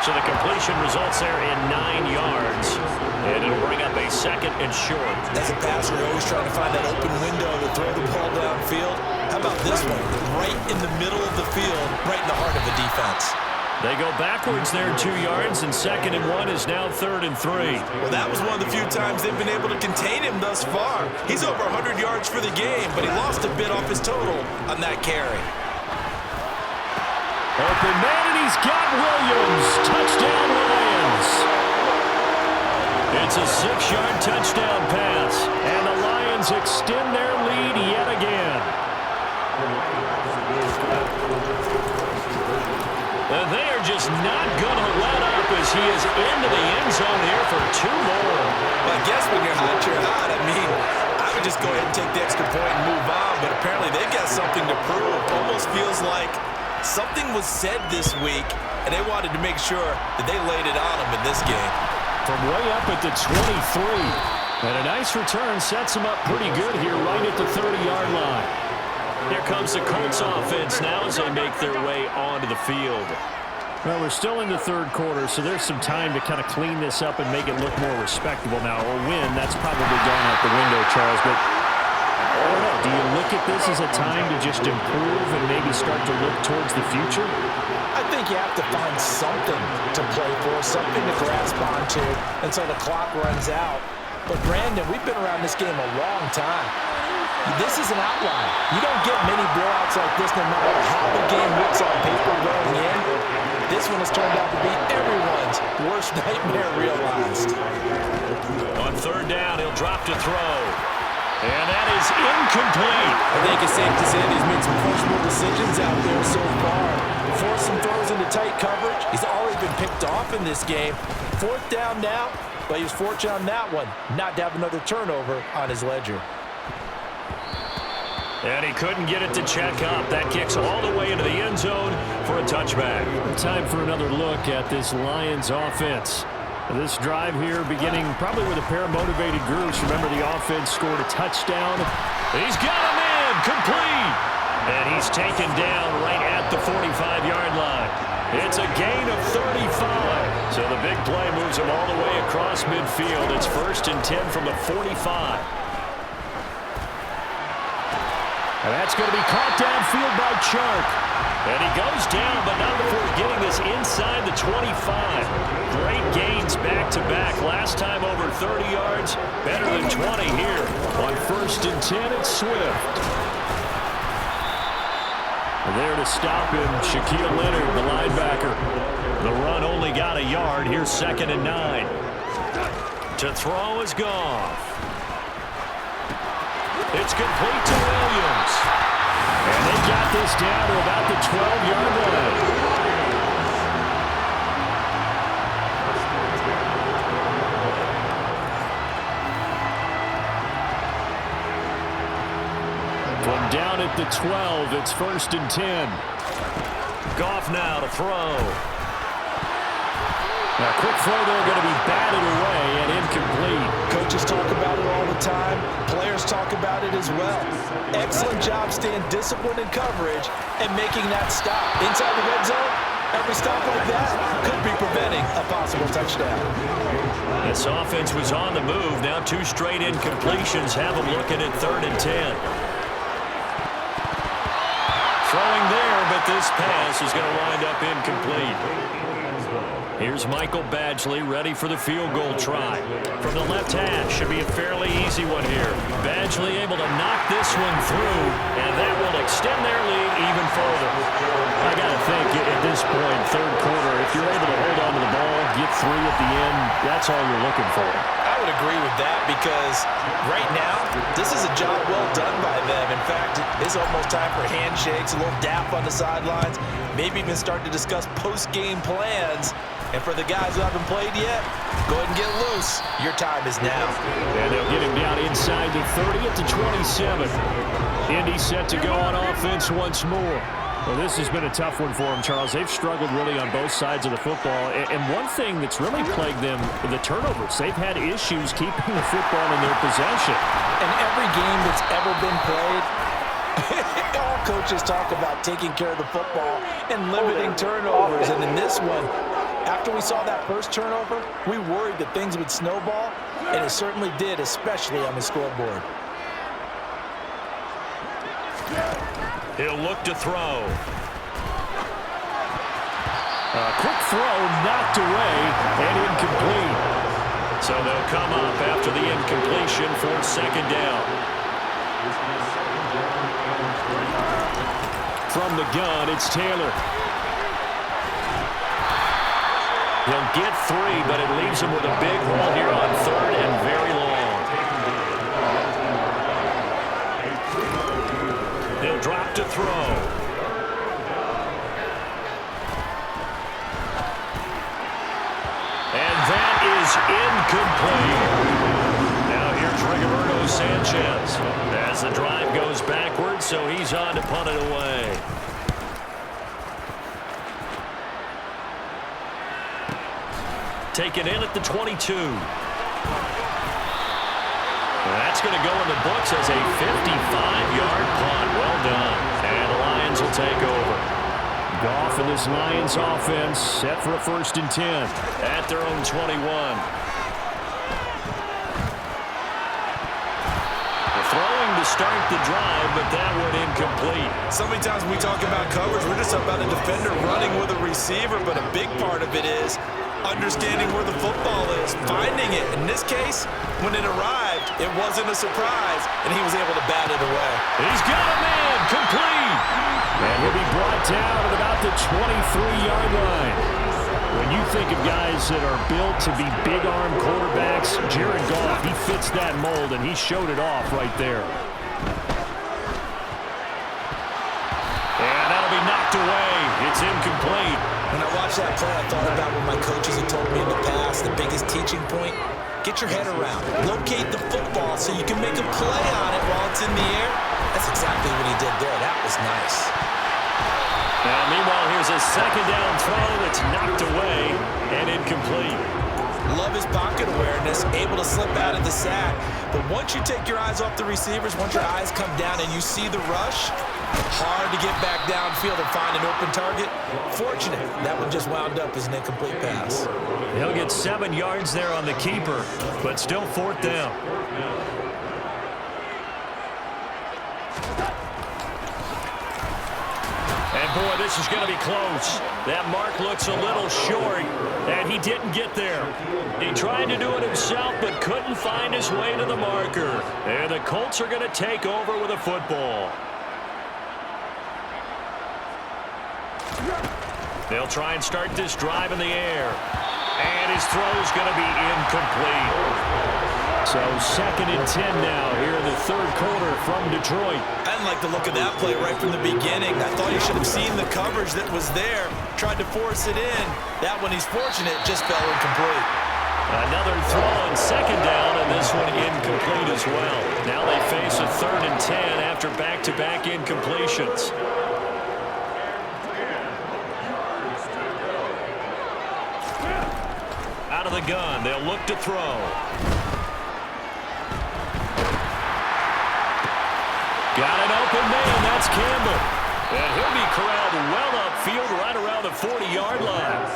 So the completion results there in 9 yards. And it'll bring up a 2nd and short. As a passer, you're always trying to find that open window to throw the ball downfield. How about this one? Right in the middle of the field, right in the heart of the defense. They go backwards there 2 yards, and 2nd and 1 is now 3rd and 3. Well, that was one of the few times they've been able to contain him thus far. He's over 100 yards for the game, but he lost a bit off his total on that carry. Open man, and he's got Williams. Touchdown, Lions. It's a 6-yard touchdown pass, and the Lions extend their lead yet again. And they are just not going to let up as he is into the end zone here for 2 more. Well, I guess when you're hot, you're hot. I mean, I would just go ahead and take the extra point and move on, but apparently they've got something to prove. Almost feels like something was said this week, and they wanted to make sure that they laid it on them in this game. From way up at the 23. And a nice return sets them up pretty good here right at the 30-yard line. Here comes the Colts offense now as they make their way onto the field. Well, we're still in the 3rd quarter, so there's some time to kind of clean this up and make it look more respectable now. A win, that's probably gone out the window, Charles, but I don't know. Do you look at this as a time to just improve and maybe start to look towards the future? I think you have to find something to play for, something to grasp onto until the clock runs out. But, Brandon, we've been around this game a long time. This is an outlier. You don't get many blowouts like this no matter how the game looks on paper going in. This one has turned out to be everyone's worst nightmare realized. On third down, he'll drop to throw. And that is incomplete. I think it's safe to say that he's made some questionable decisions out there so far. Forced some throws into tight coverage. He's already been picked off in this game. Fourth down now, but he was fortunate on that one not to have another turnover on his ledger. And he couldn't get it to check up. That kicks all the way into the end zone for a touchback. Time for another look at this Lions offense. This drive here beginning probably with a pair of motivated groups. Remember, the offense scored a touchdown. He's got him in, complete. And he's taken down right at the 45-yard line. It's a gain of 35. So the big play moves him all the way across midfield. It's 1st and 10 from the 45. And that's going to be caught downfield by Chark. And he goes down, but not before getting this inside the 25. Great gains back-to-back. Last time over 30 yards, better than 20 here. On 1st and 10, it's Swift. There to stop him, Shaquille Leonard, the linebacker. The run only got a yard. Here's 2nd and 9. To throw is Goff. It's complete to Williams. And they got this down to about the 12-yard line. From down at the 12, it's 1st and 10. Goff now to throw. Now, quick throw there, going to be batted away and incomplete. Coaches talk about it all the time. Players talk about it as well. Excellent job staying disciplined in coverage and making that stop. Inside the red zone, every stop like that could be preventing a possible touchdown. This offense was on the move. Now 2 straight incompletions have them looking at 3rd and 10. Throwing there, but this pass is going to wind up incomplete. Here's Michael Badgley ready for the field goal try. From the left hash, should be a fairly easy one here. Badgley able to knock this one through, and that will extend their lead even further. I got to think at this point, 3rd quarter, if you're able to hold on to the ball, get 3 at the end, that's all you're looking for. I would agree with that because right now, this is a job well done by them. In fact, it's almost time for handshakes, a little dap on the sidelines, maybe even start to discuss post-game plans. And for the guys who haven't played yet, go ahead and get loose. Your time is now. And they'll get him down inside the 30 at the 27. Indy set to go on offense once more. Well, this has been a tough one for them, Charles. They've struggled really on both sides of the football. And one thing that's really plagued them, the turnovers. They've had issues keeping the football in their possession. In every game that's ever been played, all coaches talk about taking care of the football and limiting turnovers. And in this one, after we saw that first turnover, we worried that things would snowball, and it certainly did, especially on the scoreboard. He'll look to throw. A quick throw knocked away and incomplete. So they'll come up after the incompletion for 2nd down. From the gun, it's Taylor. He'll get 3, but it leaves him with a big hole here on 3rd and very long. He'll drop to throw. And that is incomplete. Now here's Rigoberto Sanchez as the drive goes backwards, so he's on to punt it away. Taken in at the 22. That's going to go in the books as a 55-yard punt. Well done. And the Lions will take over. Goff and this Lions offense set for a 1st and 10. At their own 21. Throwing to start the drive, but that one incomplete. So many times when we talk about coverage, we're just about a defender running with a receiver, but a big part of it is understanding where the football is, finding it. In this case, when it arrived, it wasn't a surprise, and he was able to bat it away. He's got a man, complete. And he'll be brought down at about the 23-yard line. When you think of guys that are built to be big-arm quarterbacks, Jared Goff, he fits that mold, and he showed it off right there. And that'll be knocked away. It's incomplete. When I watched that play, I thought about what my coaches had told me in the past. The biggest teaching point, get your head around. Locate the football so you can make a play on it while it's in the air. That's exactly what he did there. That was nice. Now, meanwhile, here's a second down throw that's knocked away and incomplete. Love his pocket awareness, able to slip out of the sack. But once you take your eyes off the receivers, once your eyes come down and you see the rush, hard to get back downfield and find an open target. Fortunate, that one just wound up as an incomplete pass. He'll get 7 yards there on the keeper, but still 4th down. And boy, this is going to be close. That mark looks a little short, and he didn't get there. He tried to do it himself, but couldn't find his way to the marker. And the Colts are going to take over with a football. They'll try and start this drive in the air. And his throw is going to be incomplete. So 2nd and 10 now here in the 3rd quarter from Detroit. I didn't like the look of that play right from the beginning. I thought he should have seen the coverage that was there, tried to force it in. That one, he's fortunate, just fell incomplete. Another throw on 2nd down, and this one incomplete as well. Now they face a 3rd and 10 after back-to-back incompletions. Out of the gun, they'll look to throw. Got an open man, that's Campbell. And he'll be corralled well upfield right around the 40-yard line.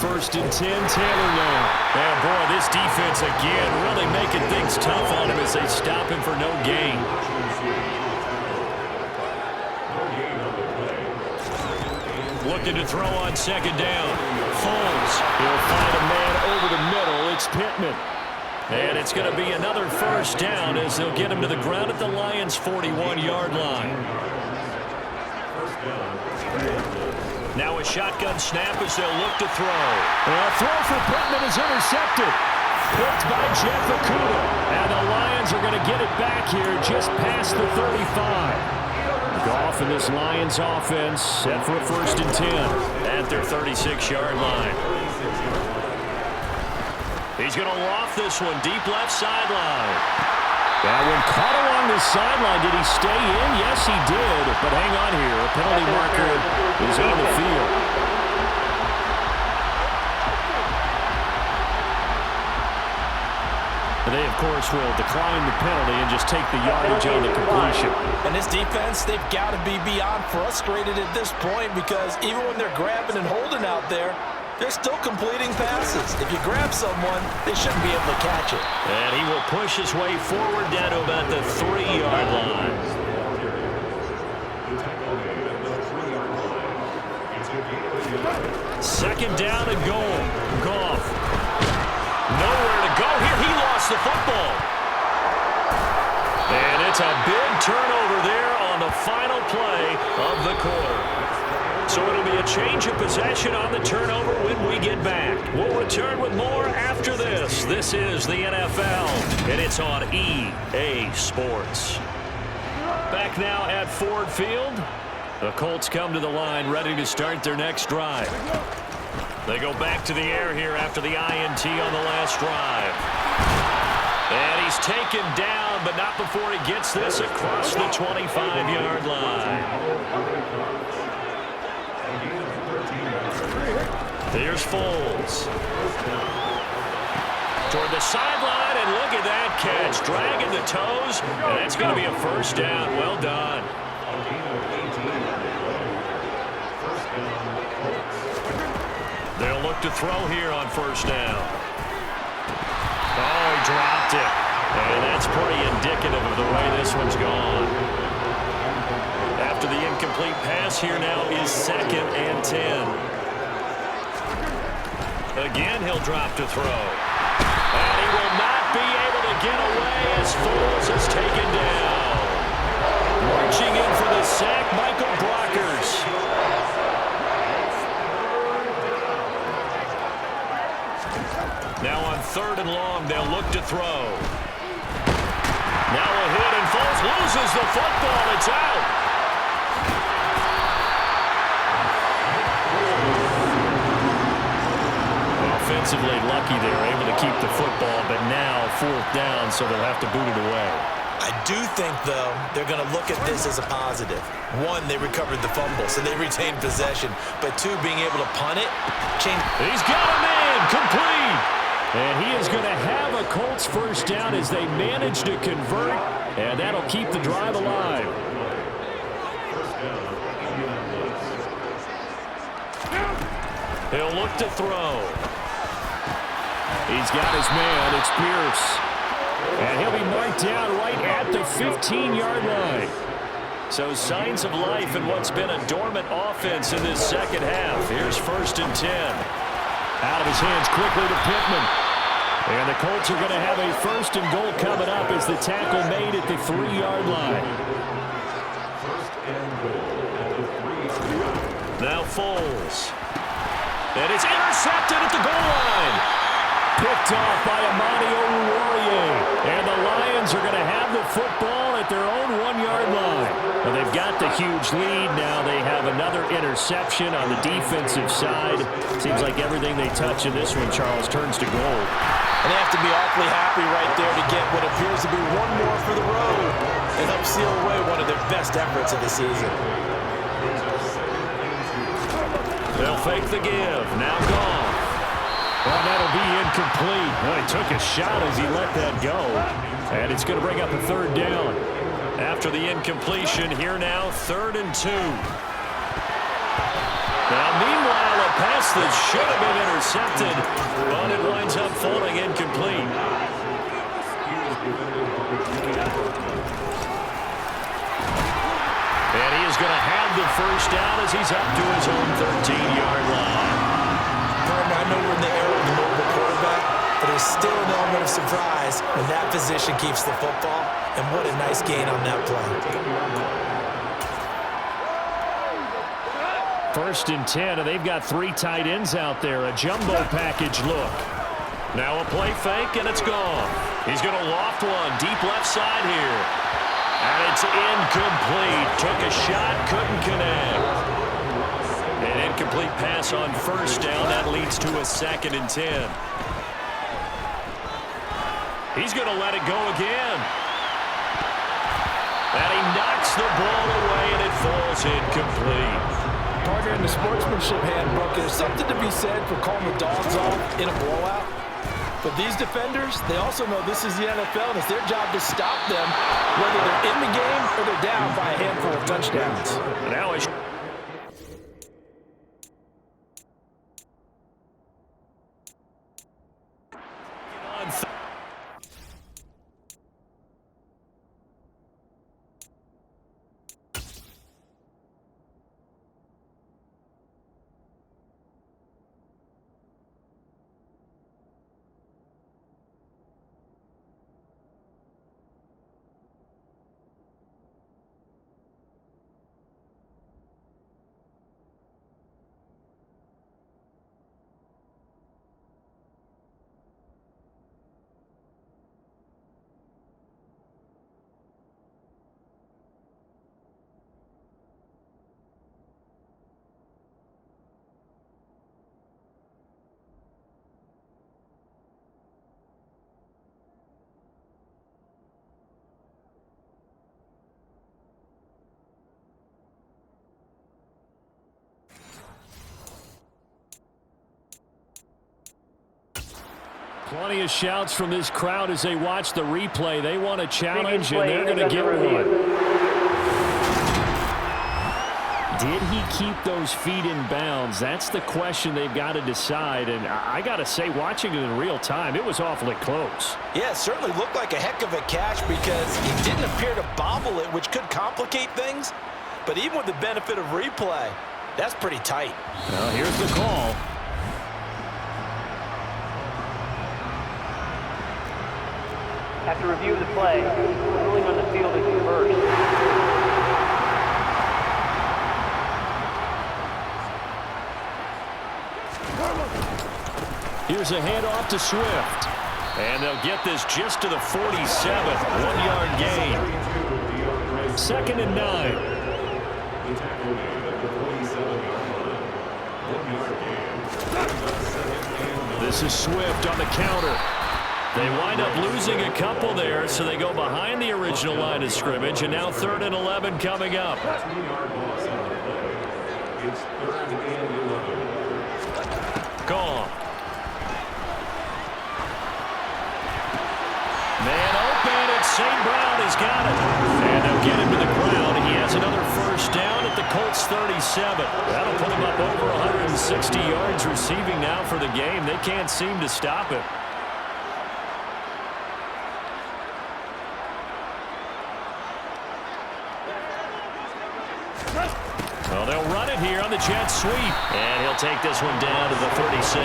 1st and 10, Taylor now. And boy, this defense again really making things tough on him as they stop him for no gain. Looking to throw on 2nd down. Foles. He'll find a man over the middle. It's Pittman. And it's going to be another 1st down as they'll get him to the ground at the Lions' 41-yard line. Now a shotgun snap as they'll look to throw. A throw for Pittman is intercepted. Picked by Jeff Okudah. And the Lions are going to get it back here just past the 35. Goff in this Lions offense set for a 1st and 10 at their 36-yard line. He's going to loft this one deep left sideline. That one caught along the sideline. Did he stay in? Yes, he did. But hang on here. A penalty marker is on the field. They, of course, will decline the penalty and just take the yardage on the completion. And this defense, they've got to be beyond frustrated at this point because even when they're grabbing and holding out there, they're still completing passes. If you grab someone, they shouldn't be able to catch it. And he will push his way forward down to about the 3-yard line. Second down and goal. Goff. Nowhere to go here. He lost the football. And it's a big turnover there on the final play of the quarter. So it'll be a change of possession on the turnover when we get back. We'll return with more after this. This is the NFL, and it's on EA Sports. Back now at Ford Field. The Colts come to the line ready to start their next drive. They go back to the air here after the INT on the last drive. And he's taken down, but not before he gets this across the 25-yard line. Here's Foles. Toward the sideline, and look at that catch. Dragging the toes, and that's going to be a 1st down. Well done. They'll look look to throw here on first down. Oh, he dropped it. And that's pretty indicative of the way this one's gone. After the incomplete pass, here now is 2nd and 10. Again, he'll drop to throw. And he will not be able to get away as Foles is taken down. Marching in for the sack, Michael Brockers. Now on 3rd and long, they'll look to throw. Now a hit, and Foles loses the football. It's out. Offensively lucky they were able to keep the football, but now 4th down, so they'll have to boot it away. I do think, though, they're going to look at this as a positive. 1, they recovered the fumble, so they retained possession. But 2, being able to punt it, change. He's got him in, complete. And he is going to have a Colts first down as they manage to convert, and that'll keep the drive alive. He'll look to throw. He's got his man, it's Pierce. And he'll be marked down right at the 15-yard line. So signs of life in what's been a dormant offense in this second half. Here's 1st and 10. Out of his hands quickly to Pittman. And the Colts are going to have a 1st and goal coming up as the tackle made at the 3-yard line. Now Foles. And it's intercepted at the goal line. Picked off by Amani Oruwariye. And the Lions are going to have the football at their own 1-yard line. Well, they've got the huge lead. Now they have another interception on the defensive side. Seems like everything they touch in this one, Charles, turns to gold. And they have to be awfully happy right there to get what appears to be one more for the road and help seal away one of their best efforts of the season. They'll fake the give. Now gone. Well, that'll be incomplete. Well, he took a shot as he let that go. And it's going to bring up a 3rd down. After the incompletion, here now, 3rd and 2. Now, meanwhile, a pass that should have been intercepted, but it winds up falling incomplete. And he is going to have the first down as he's up to his own 13-yard line. I know we're in the era of the mobile quarterback, but there's still an element of surprise when that position keeps the football, and what a nice gain on that play. 1st and 10, and they've got 3 tight ends out there. A jumbo package look. Now a play fake, and it's gone. He's going to loft one deep left side here. And it's incomplete. Took a shot, couldn't connect. An incomplete pass on 1st down. That leads to a 2nd and 10. He's going to let it go again. And he knocks the ball away, and it falls incomplete. Partner, in the sportsmanship handbook, there's something to be said for calling the dogs off in a blowout. But these defenders, they also know this is the NFL, and it's their job to stop them, whether they're in the game or they're down by a handful of touchdowns. Now it's plenty of shouts from this crowd as they watch the replay. They want a challenge, and they're going to get one. Did he keep those feet in bounds? That's the question they've got to decide. And I got to say, watching it in real time, it was awfully close. Yeah, it certainly looked like a heck of a catch because he didn't appear to bobble it, which could complicate things. But even with the benefit of replay, that's pretty tight. Well, here's the call. After review of the play, ruling on the field is reversed. Here's a handoff to Swift. And they'll get this just to the 47th. 1-yard gain. 2nd and 9. This is Swift on the counter. They wind up losing a couple there, so they go behind the original line of scrimmage, and now 3rd and 11 coming up. Gone. Man open, it's St. Brown. He's got it. And they'll get him to the ground. He has another first down at the Colts 37. That'll put him up over 160 yards receiving now for the game. They can't seem to stop him. Well, they'll run it here on the jet sweep. And he'll take this one down to the 36.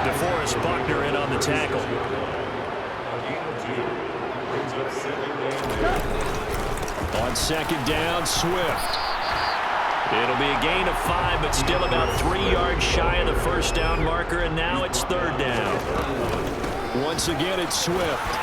DeForest Buckner in on the tackle. On 2nd down, Swift. It'll be a gain of 5, but still about 3 yards shy of the first down marker, and now it's 3rd down. Once again, it's Swift.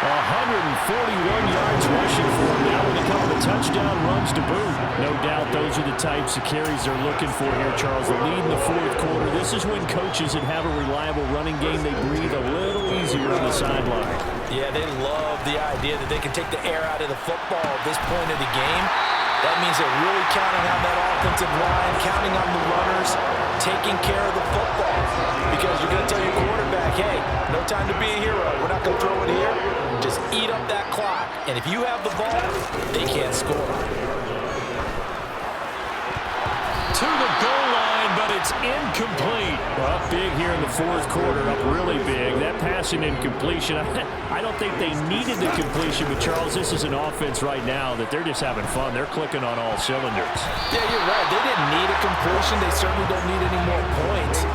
141 yards rushing for him now with a couple of touchdown runs to boot. No doubt those are the types of carries they're looking for here, Charles. The lead in the 4th quarter. This is when coaches that have a reliable running game, they breathe a little easier on the sideline. Yeah, they love the idea that they can take the air out of the football at this point of the game. That means they're really counting on that offensive line, counting on the runners, taking care of the football. Because you're going to tell your quarterback, hey, no time to be a hero. We're not going to throw it here. Just eat up that clock. And if you have the ball, they can't score. To the goal line, but it's incomplete. Well, up big here in the 4th quarter, up really big. That passing incompletion, I don't think they needed the completion, but Charles, this is an offense right now that they're just having fun. They're clicking on all cylinders. Yeah, you're right. They didn't need a completion. They certainly don't need any more points.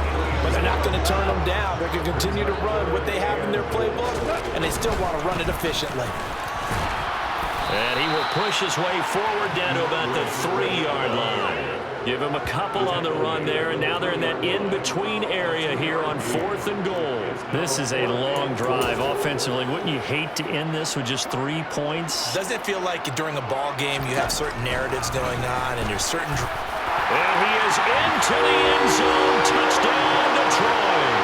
But they're not going to turn them down. They're going to continue to run what they have in their playbook, and they still want to run it efficiently. And he will push his way forward down to about the 3-yard line. Give him a couple on the run there, and now they're in that in-between area here on 4th and goal. This is a long drive offensively. Wouldn't you hate to end this with just 3 points? Doesn't it feel like during a ball game you have certain narratives going on and there's certain... And he is into the end zone. Touchdown, Detroit.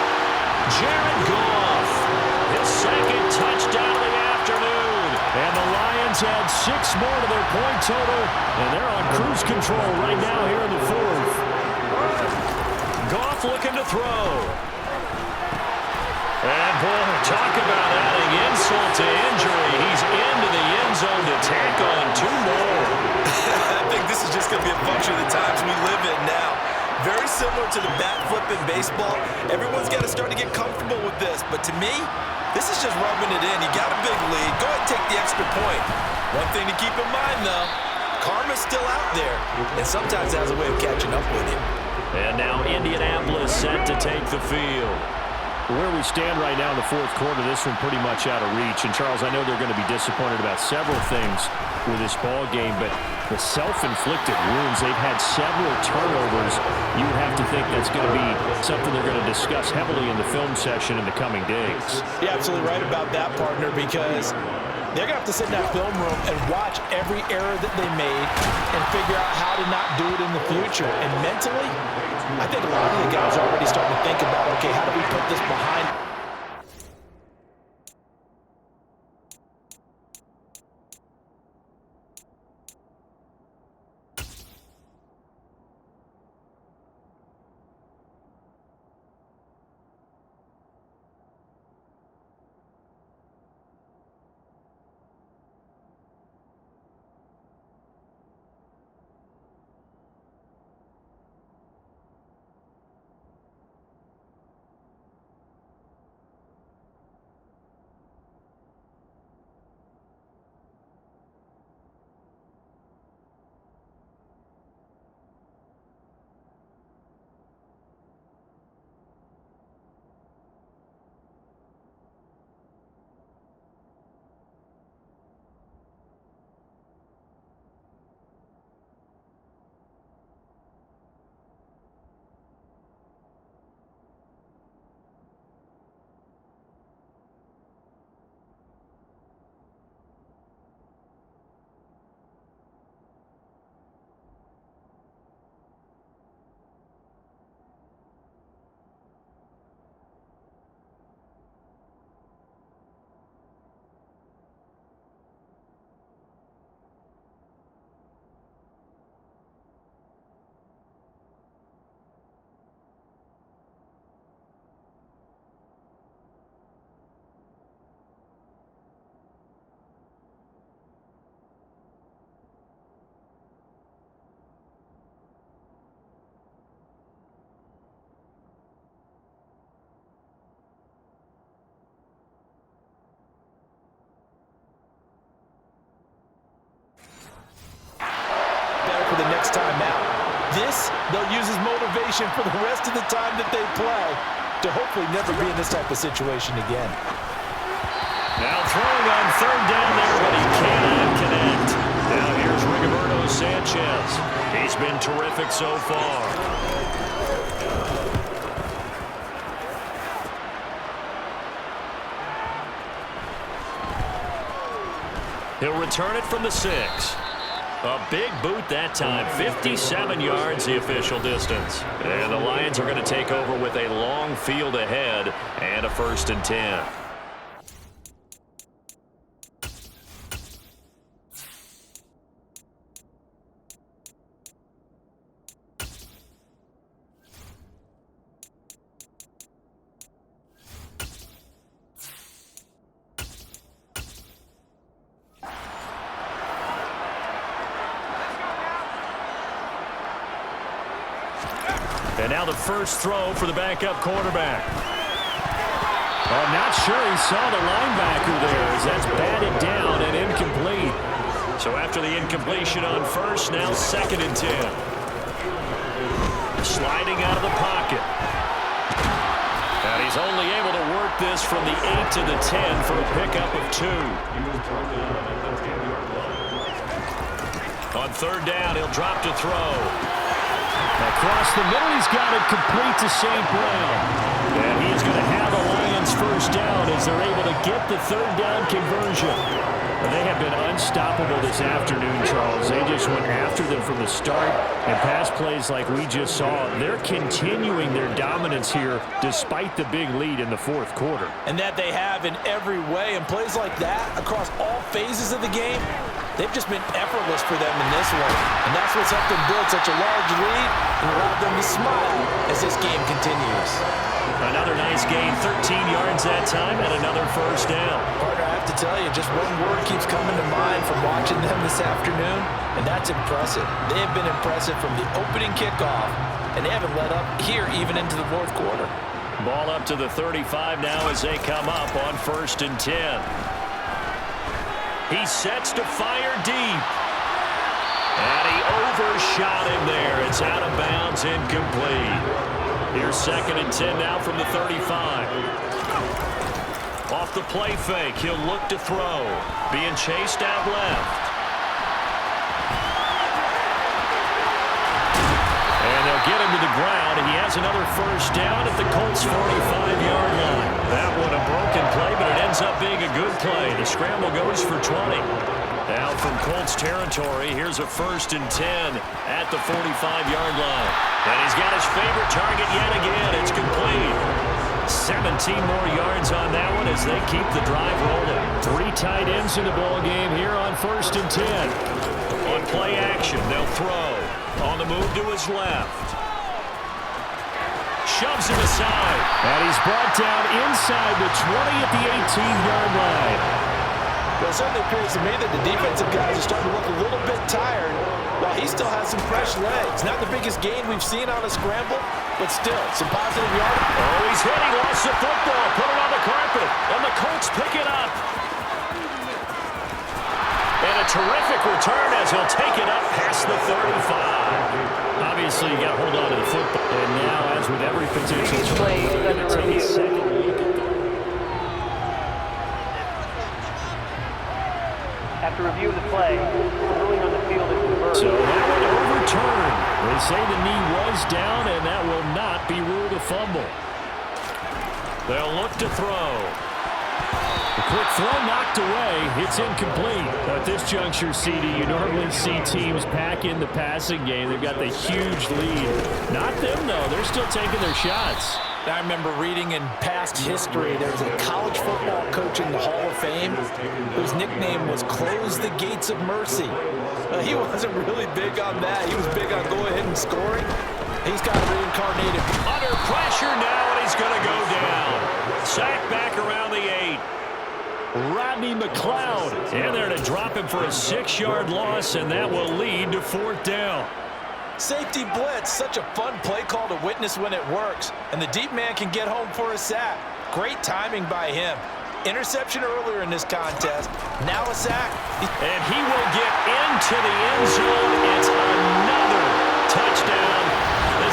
Jared Goff, his 2nd touchdown of the afternoon. And the Lions add 6 more to their point total, and they're on cruise control right now here in the 4th. Goff looking to throw. And boy, talk about adding insult to injury. He's into the end zone to tack on 2 more. I think this is just going to be a function of the times we live in now. Very similar to the bat flip in baseball. Everyone's got to start to get comfortable with this. But to me, this is just rubbing it in. You got a big lead. Go ahead and take the extra point. One thing to keep in mind, though, karma's still out there. And sometimes it has a way of catching up with you. And now Indianapolis set to take the field. Where we stand right now in the 4th quarter, this one pretty much out of reach. And, Charles, I know they're going to be disappointed about several things with this ball game, but the self-inflicted wounds, they've had several turnovers. You would have to think that's going to be something they're going to discuss heavily in the film session in the coming days. You're absolutely right about that, partner, because they're going to have to sit in that film room and watch every error that they made and figure out how to not do it in the future. And mentally, I think a lot of the guys are already starting to think about, okay, how do we put this behind next time out. This, they'll use as motivation for the rest of the time that they play to hopefully never be in this type of situation again. Now throwing on third down there, but he cannot connect. Now here's Rigoberto Sanchez. He's been terrific so far. He'll return it from the 6. A big boot that time. 57 yards the official distance. And the Lions are going to take over with a long field ahead and a 1st and 10. And now the first throw for the backup quarterback. I'm not sure he saw the linebacker there as that's batted down and incomplete. So after the incompletion on first, now 2nd and 10. Sliding out of the pocket. And he's only able to work this from the 8 to the 10 for a pickup of 2. On third down, he'll drop to throw. Across the middle, he's got it complete to St. Brown. And he's going to have a Lions first down as they're able to get the third down conversion. And they have been unstoppable this afternoon, Charles. They just went after them from the start. And pass plays like we just saw, they're continuing their dominance here despite the big lead in the 4th quarter. And that they have in every way. And plays like that across all phases of the game, they've just been effortless for them in this one. And that's what's helped them build such a large lead and allowed them to smile as this game continues. Another nice gain, 13 yards that time, and another first down. Partner, I have to tell you, just one word keeps coming to mind from watching them this afternoon, and that's impressive. They have been impressive from the opening kickoff, and they haven't let up here even into the 4th quarter. Ball up to the 35 now as they come up on 1st and 10. He sets to fire deep. And he overshot him there. It's out of bounds, incomplete. Here's 2nd and 10 now from the 35. Off the play fake, he'll look to throw. Being chased out left. And they'll get him to the ground. He has another first down at the Colts' 45-yard line. That one a broken play, but it ends up being a good play. The scramble goes for 20. Now from Colts territory, here's a 1st and 10 at the 45-yard line. And he's got his favorite target yet again. It's complete. 17 more yards on that one as they keep the drive rolling. 3 tight ends in the ball game here on 1st and 10. On play action, they'll throw. On the move to his left. Shoves him aside. And he's brought down inside the 20 at the 18-yard line. Well, it certainly appears to me that the defensive guys are starting to look a little bit tired while he still has some fresh legs. Not the biggest gain we've seen on a scramble, but still, some positive yardage. Oh, he's hit. He lost the football. Put it on the carpet. And the Colts pick it up. And a terrific return as he'll take it up past the 35. Obviously, you got to hold on to the football. And now, as with every potential play, we're going to take a second look at the After review of the play, ruling on the field is converted. So that one overturned. They say the knee was down, and that will not be ruled a fumble. They'll look to throw. The quick throw knocked away. It's incomplete. At this juncture, CD, you normally see teams pack in the passing game. They've got the huge lead. Not them, though. They're still taking their shots. I remember reading in past history, there was a college football coach in the Hall of Fame whose nickname was Close the Gates of Mercy. He wasn't really big on that. He was big on go ahead and scoring. He's got reincarnated. Under pressure now, and he's going to go down. Sack back around the 8. Rodney McLeod in there to drop him for a 6-yard loss, and that will lead to 4th down. Safety blitz, such a fun play call to witness when it works. And the deep man can get home for a sack. Great timing by him. Interception earlier in this contest. Now a sack. And he will get into the end zone. It's another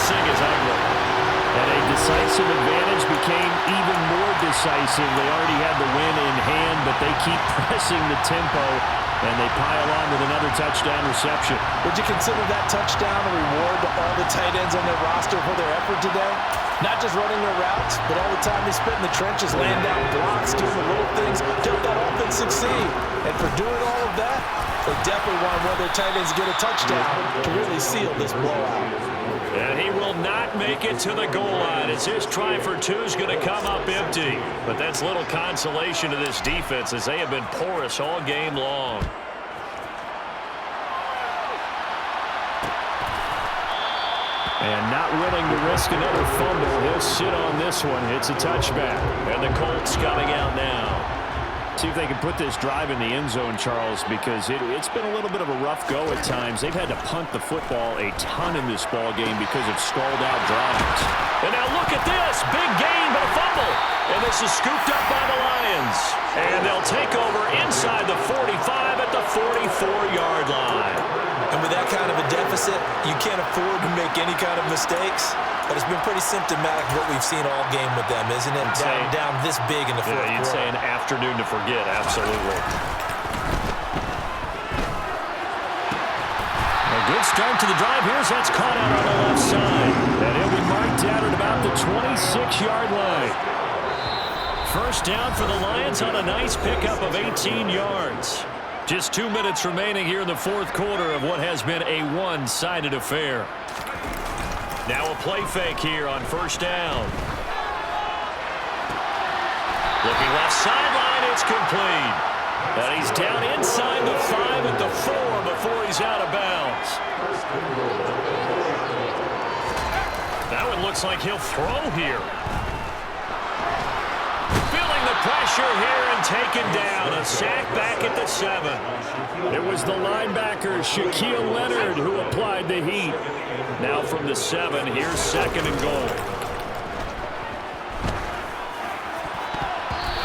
Pressing is ugly. And a decisive advantage became even more decisive. They already had the win in hand, but they keep pressing the tempo, and they pile on with another touchdown reception. Would you consider that touchdown a reward to all the tight ends on their roster for their effort today? Not just running their routes, but all the time they spent in the trenches, laying down blocks, doing the little things to help that offense succeed. And for doing all of that, they definitely want one of their tight ends to get a touchdown to really seal this blowout. And he will not make it to the goal line as his try for two is going to come up empty. But that's little consolation to this defense as they have been porous all game long. And not willing to risk another fumble. He'll sit on this one. It's a touchback. And the Colts coming out now. See if they can put this drive in the end zone, Charles, because it's been a little bit of a rough go at times. They've had to punt the football a ton in this ball game because of stalled-out drives. And now look at this. Big gain, but a fumble. And this is scooped up by the Lions. And they'll take over inside the 45 at the 44-yard line. And with that kind of a deficit, you can't afford to make any kind of mistakes. But it's been pretty symptomatic of what we've seen all game with them, isn't it? Down this big in the fourth quarter. You'd say an afternoon to forget, absolutely. A good start to the drive. Here's that's caught out on the left side. And it'll be marked out at about the 26-yard line. First down for the Lions on a nice pickup of 18 yards. Just 2 minutes remaining here in the fourth quarter of what has been a one-sided affair. Now a play fake here on first down. Looking left sideline, it's complete. And he's down inside the 5 at the 4 before he's out of bounds. That one looks like he'll throw here. Feeling the pressure here and taken down. A sack back at the 7. It was the linebacker, Shaquille Leonard, who applied the heat. Now from the 7, here's second and goal.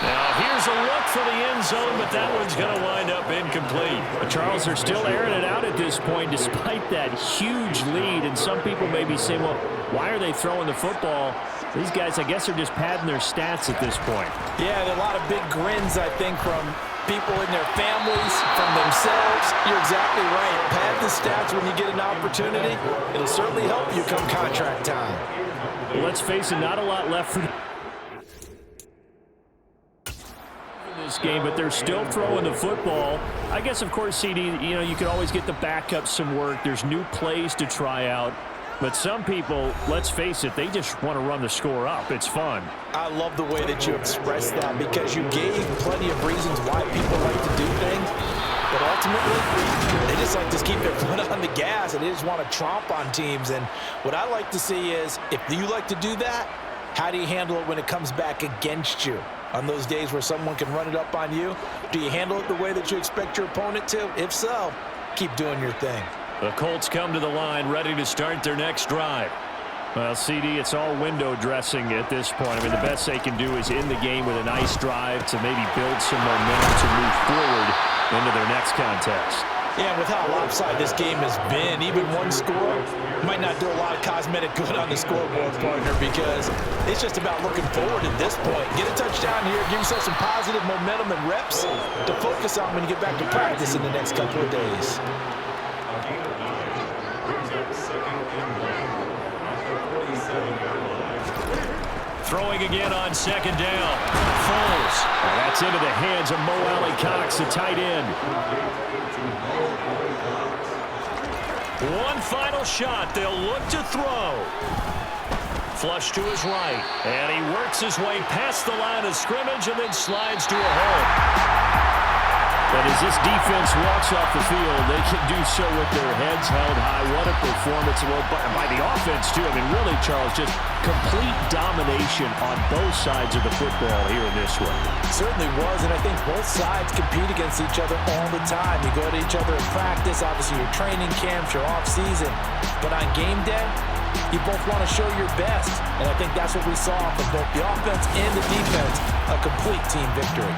Now here's a look for the end zone, but that one's going to wind up incomplete. But Charles, they're still airing it out at this point despite that huge lead. And some people may be saying, well, why are they throwing the football? These guys, I guess, are just padding their stats at this point. Yeah, there are a lot of big grins, I think, from people in their families, from themselves. You're exactly right. Pad the stats when you get an opportunity. It'll certainly help you come contract time. Well, let's face it, not a lot left for this game, but they're still throwing the football. I guess, of course, CD, you could always get the backup some work. There's new plays to try out. But some people, let's face it, they just want to run the score up. It's fun. I love the way that you expressed that because you gave plenty of reasons why people like to do things. But ultimately, they just like to keep their foot on the gas and they just want to tromp on teams. And what I like to see is, if you like to do that, how do you handle it when it comes back against you? On those days where someone can run it up on you, do you handle it the way that you expect your opponent to? If so, keep doing your thing. The Colts come to the line ready to start their next drive. Well, CD, it's all window dressing at this point. I mean, the best they can do is end the game with a nice drive to maybe build some momentum to move forward into their next contest. Yeah, with how lopsided this game has been, even one score might not do a lot of cosmetic good on the scoreboard, partner, because it's just about looking forward at this point. Get a touchdown here, give yourself some positive momentum and reps to focus on when you get back to practice in the next couple of days. Throwing again on second down. Foles. And that's into the hands of Mo Alley-Cox, the tight end. One final shot. They'll look to throw. Flush to his right. And he works his way past the line of scrimmage and then slides to a hole. But as this defense walks off the field, they can do so with their heads held high. What a performance by the offense, too. I mean, really, Charles, just complete domination on both sides of the football here in this one. It certainly was, and I think both sides compete against each other all the time. You go to each other in practice, obviously your training camps, your off-season. But on game day, you both want to show your best. And I think that's what we saw from both the offense and the defense, a complete team victory.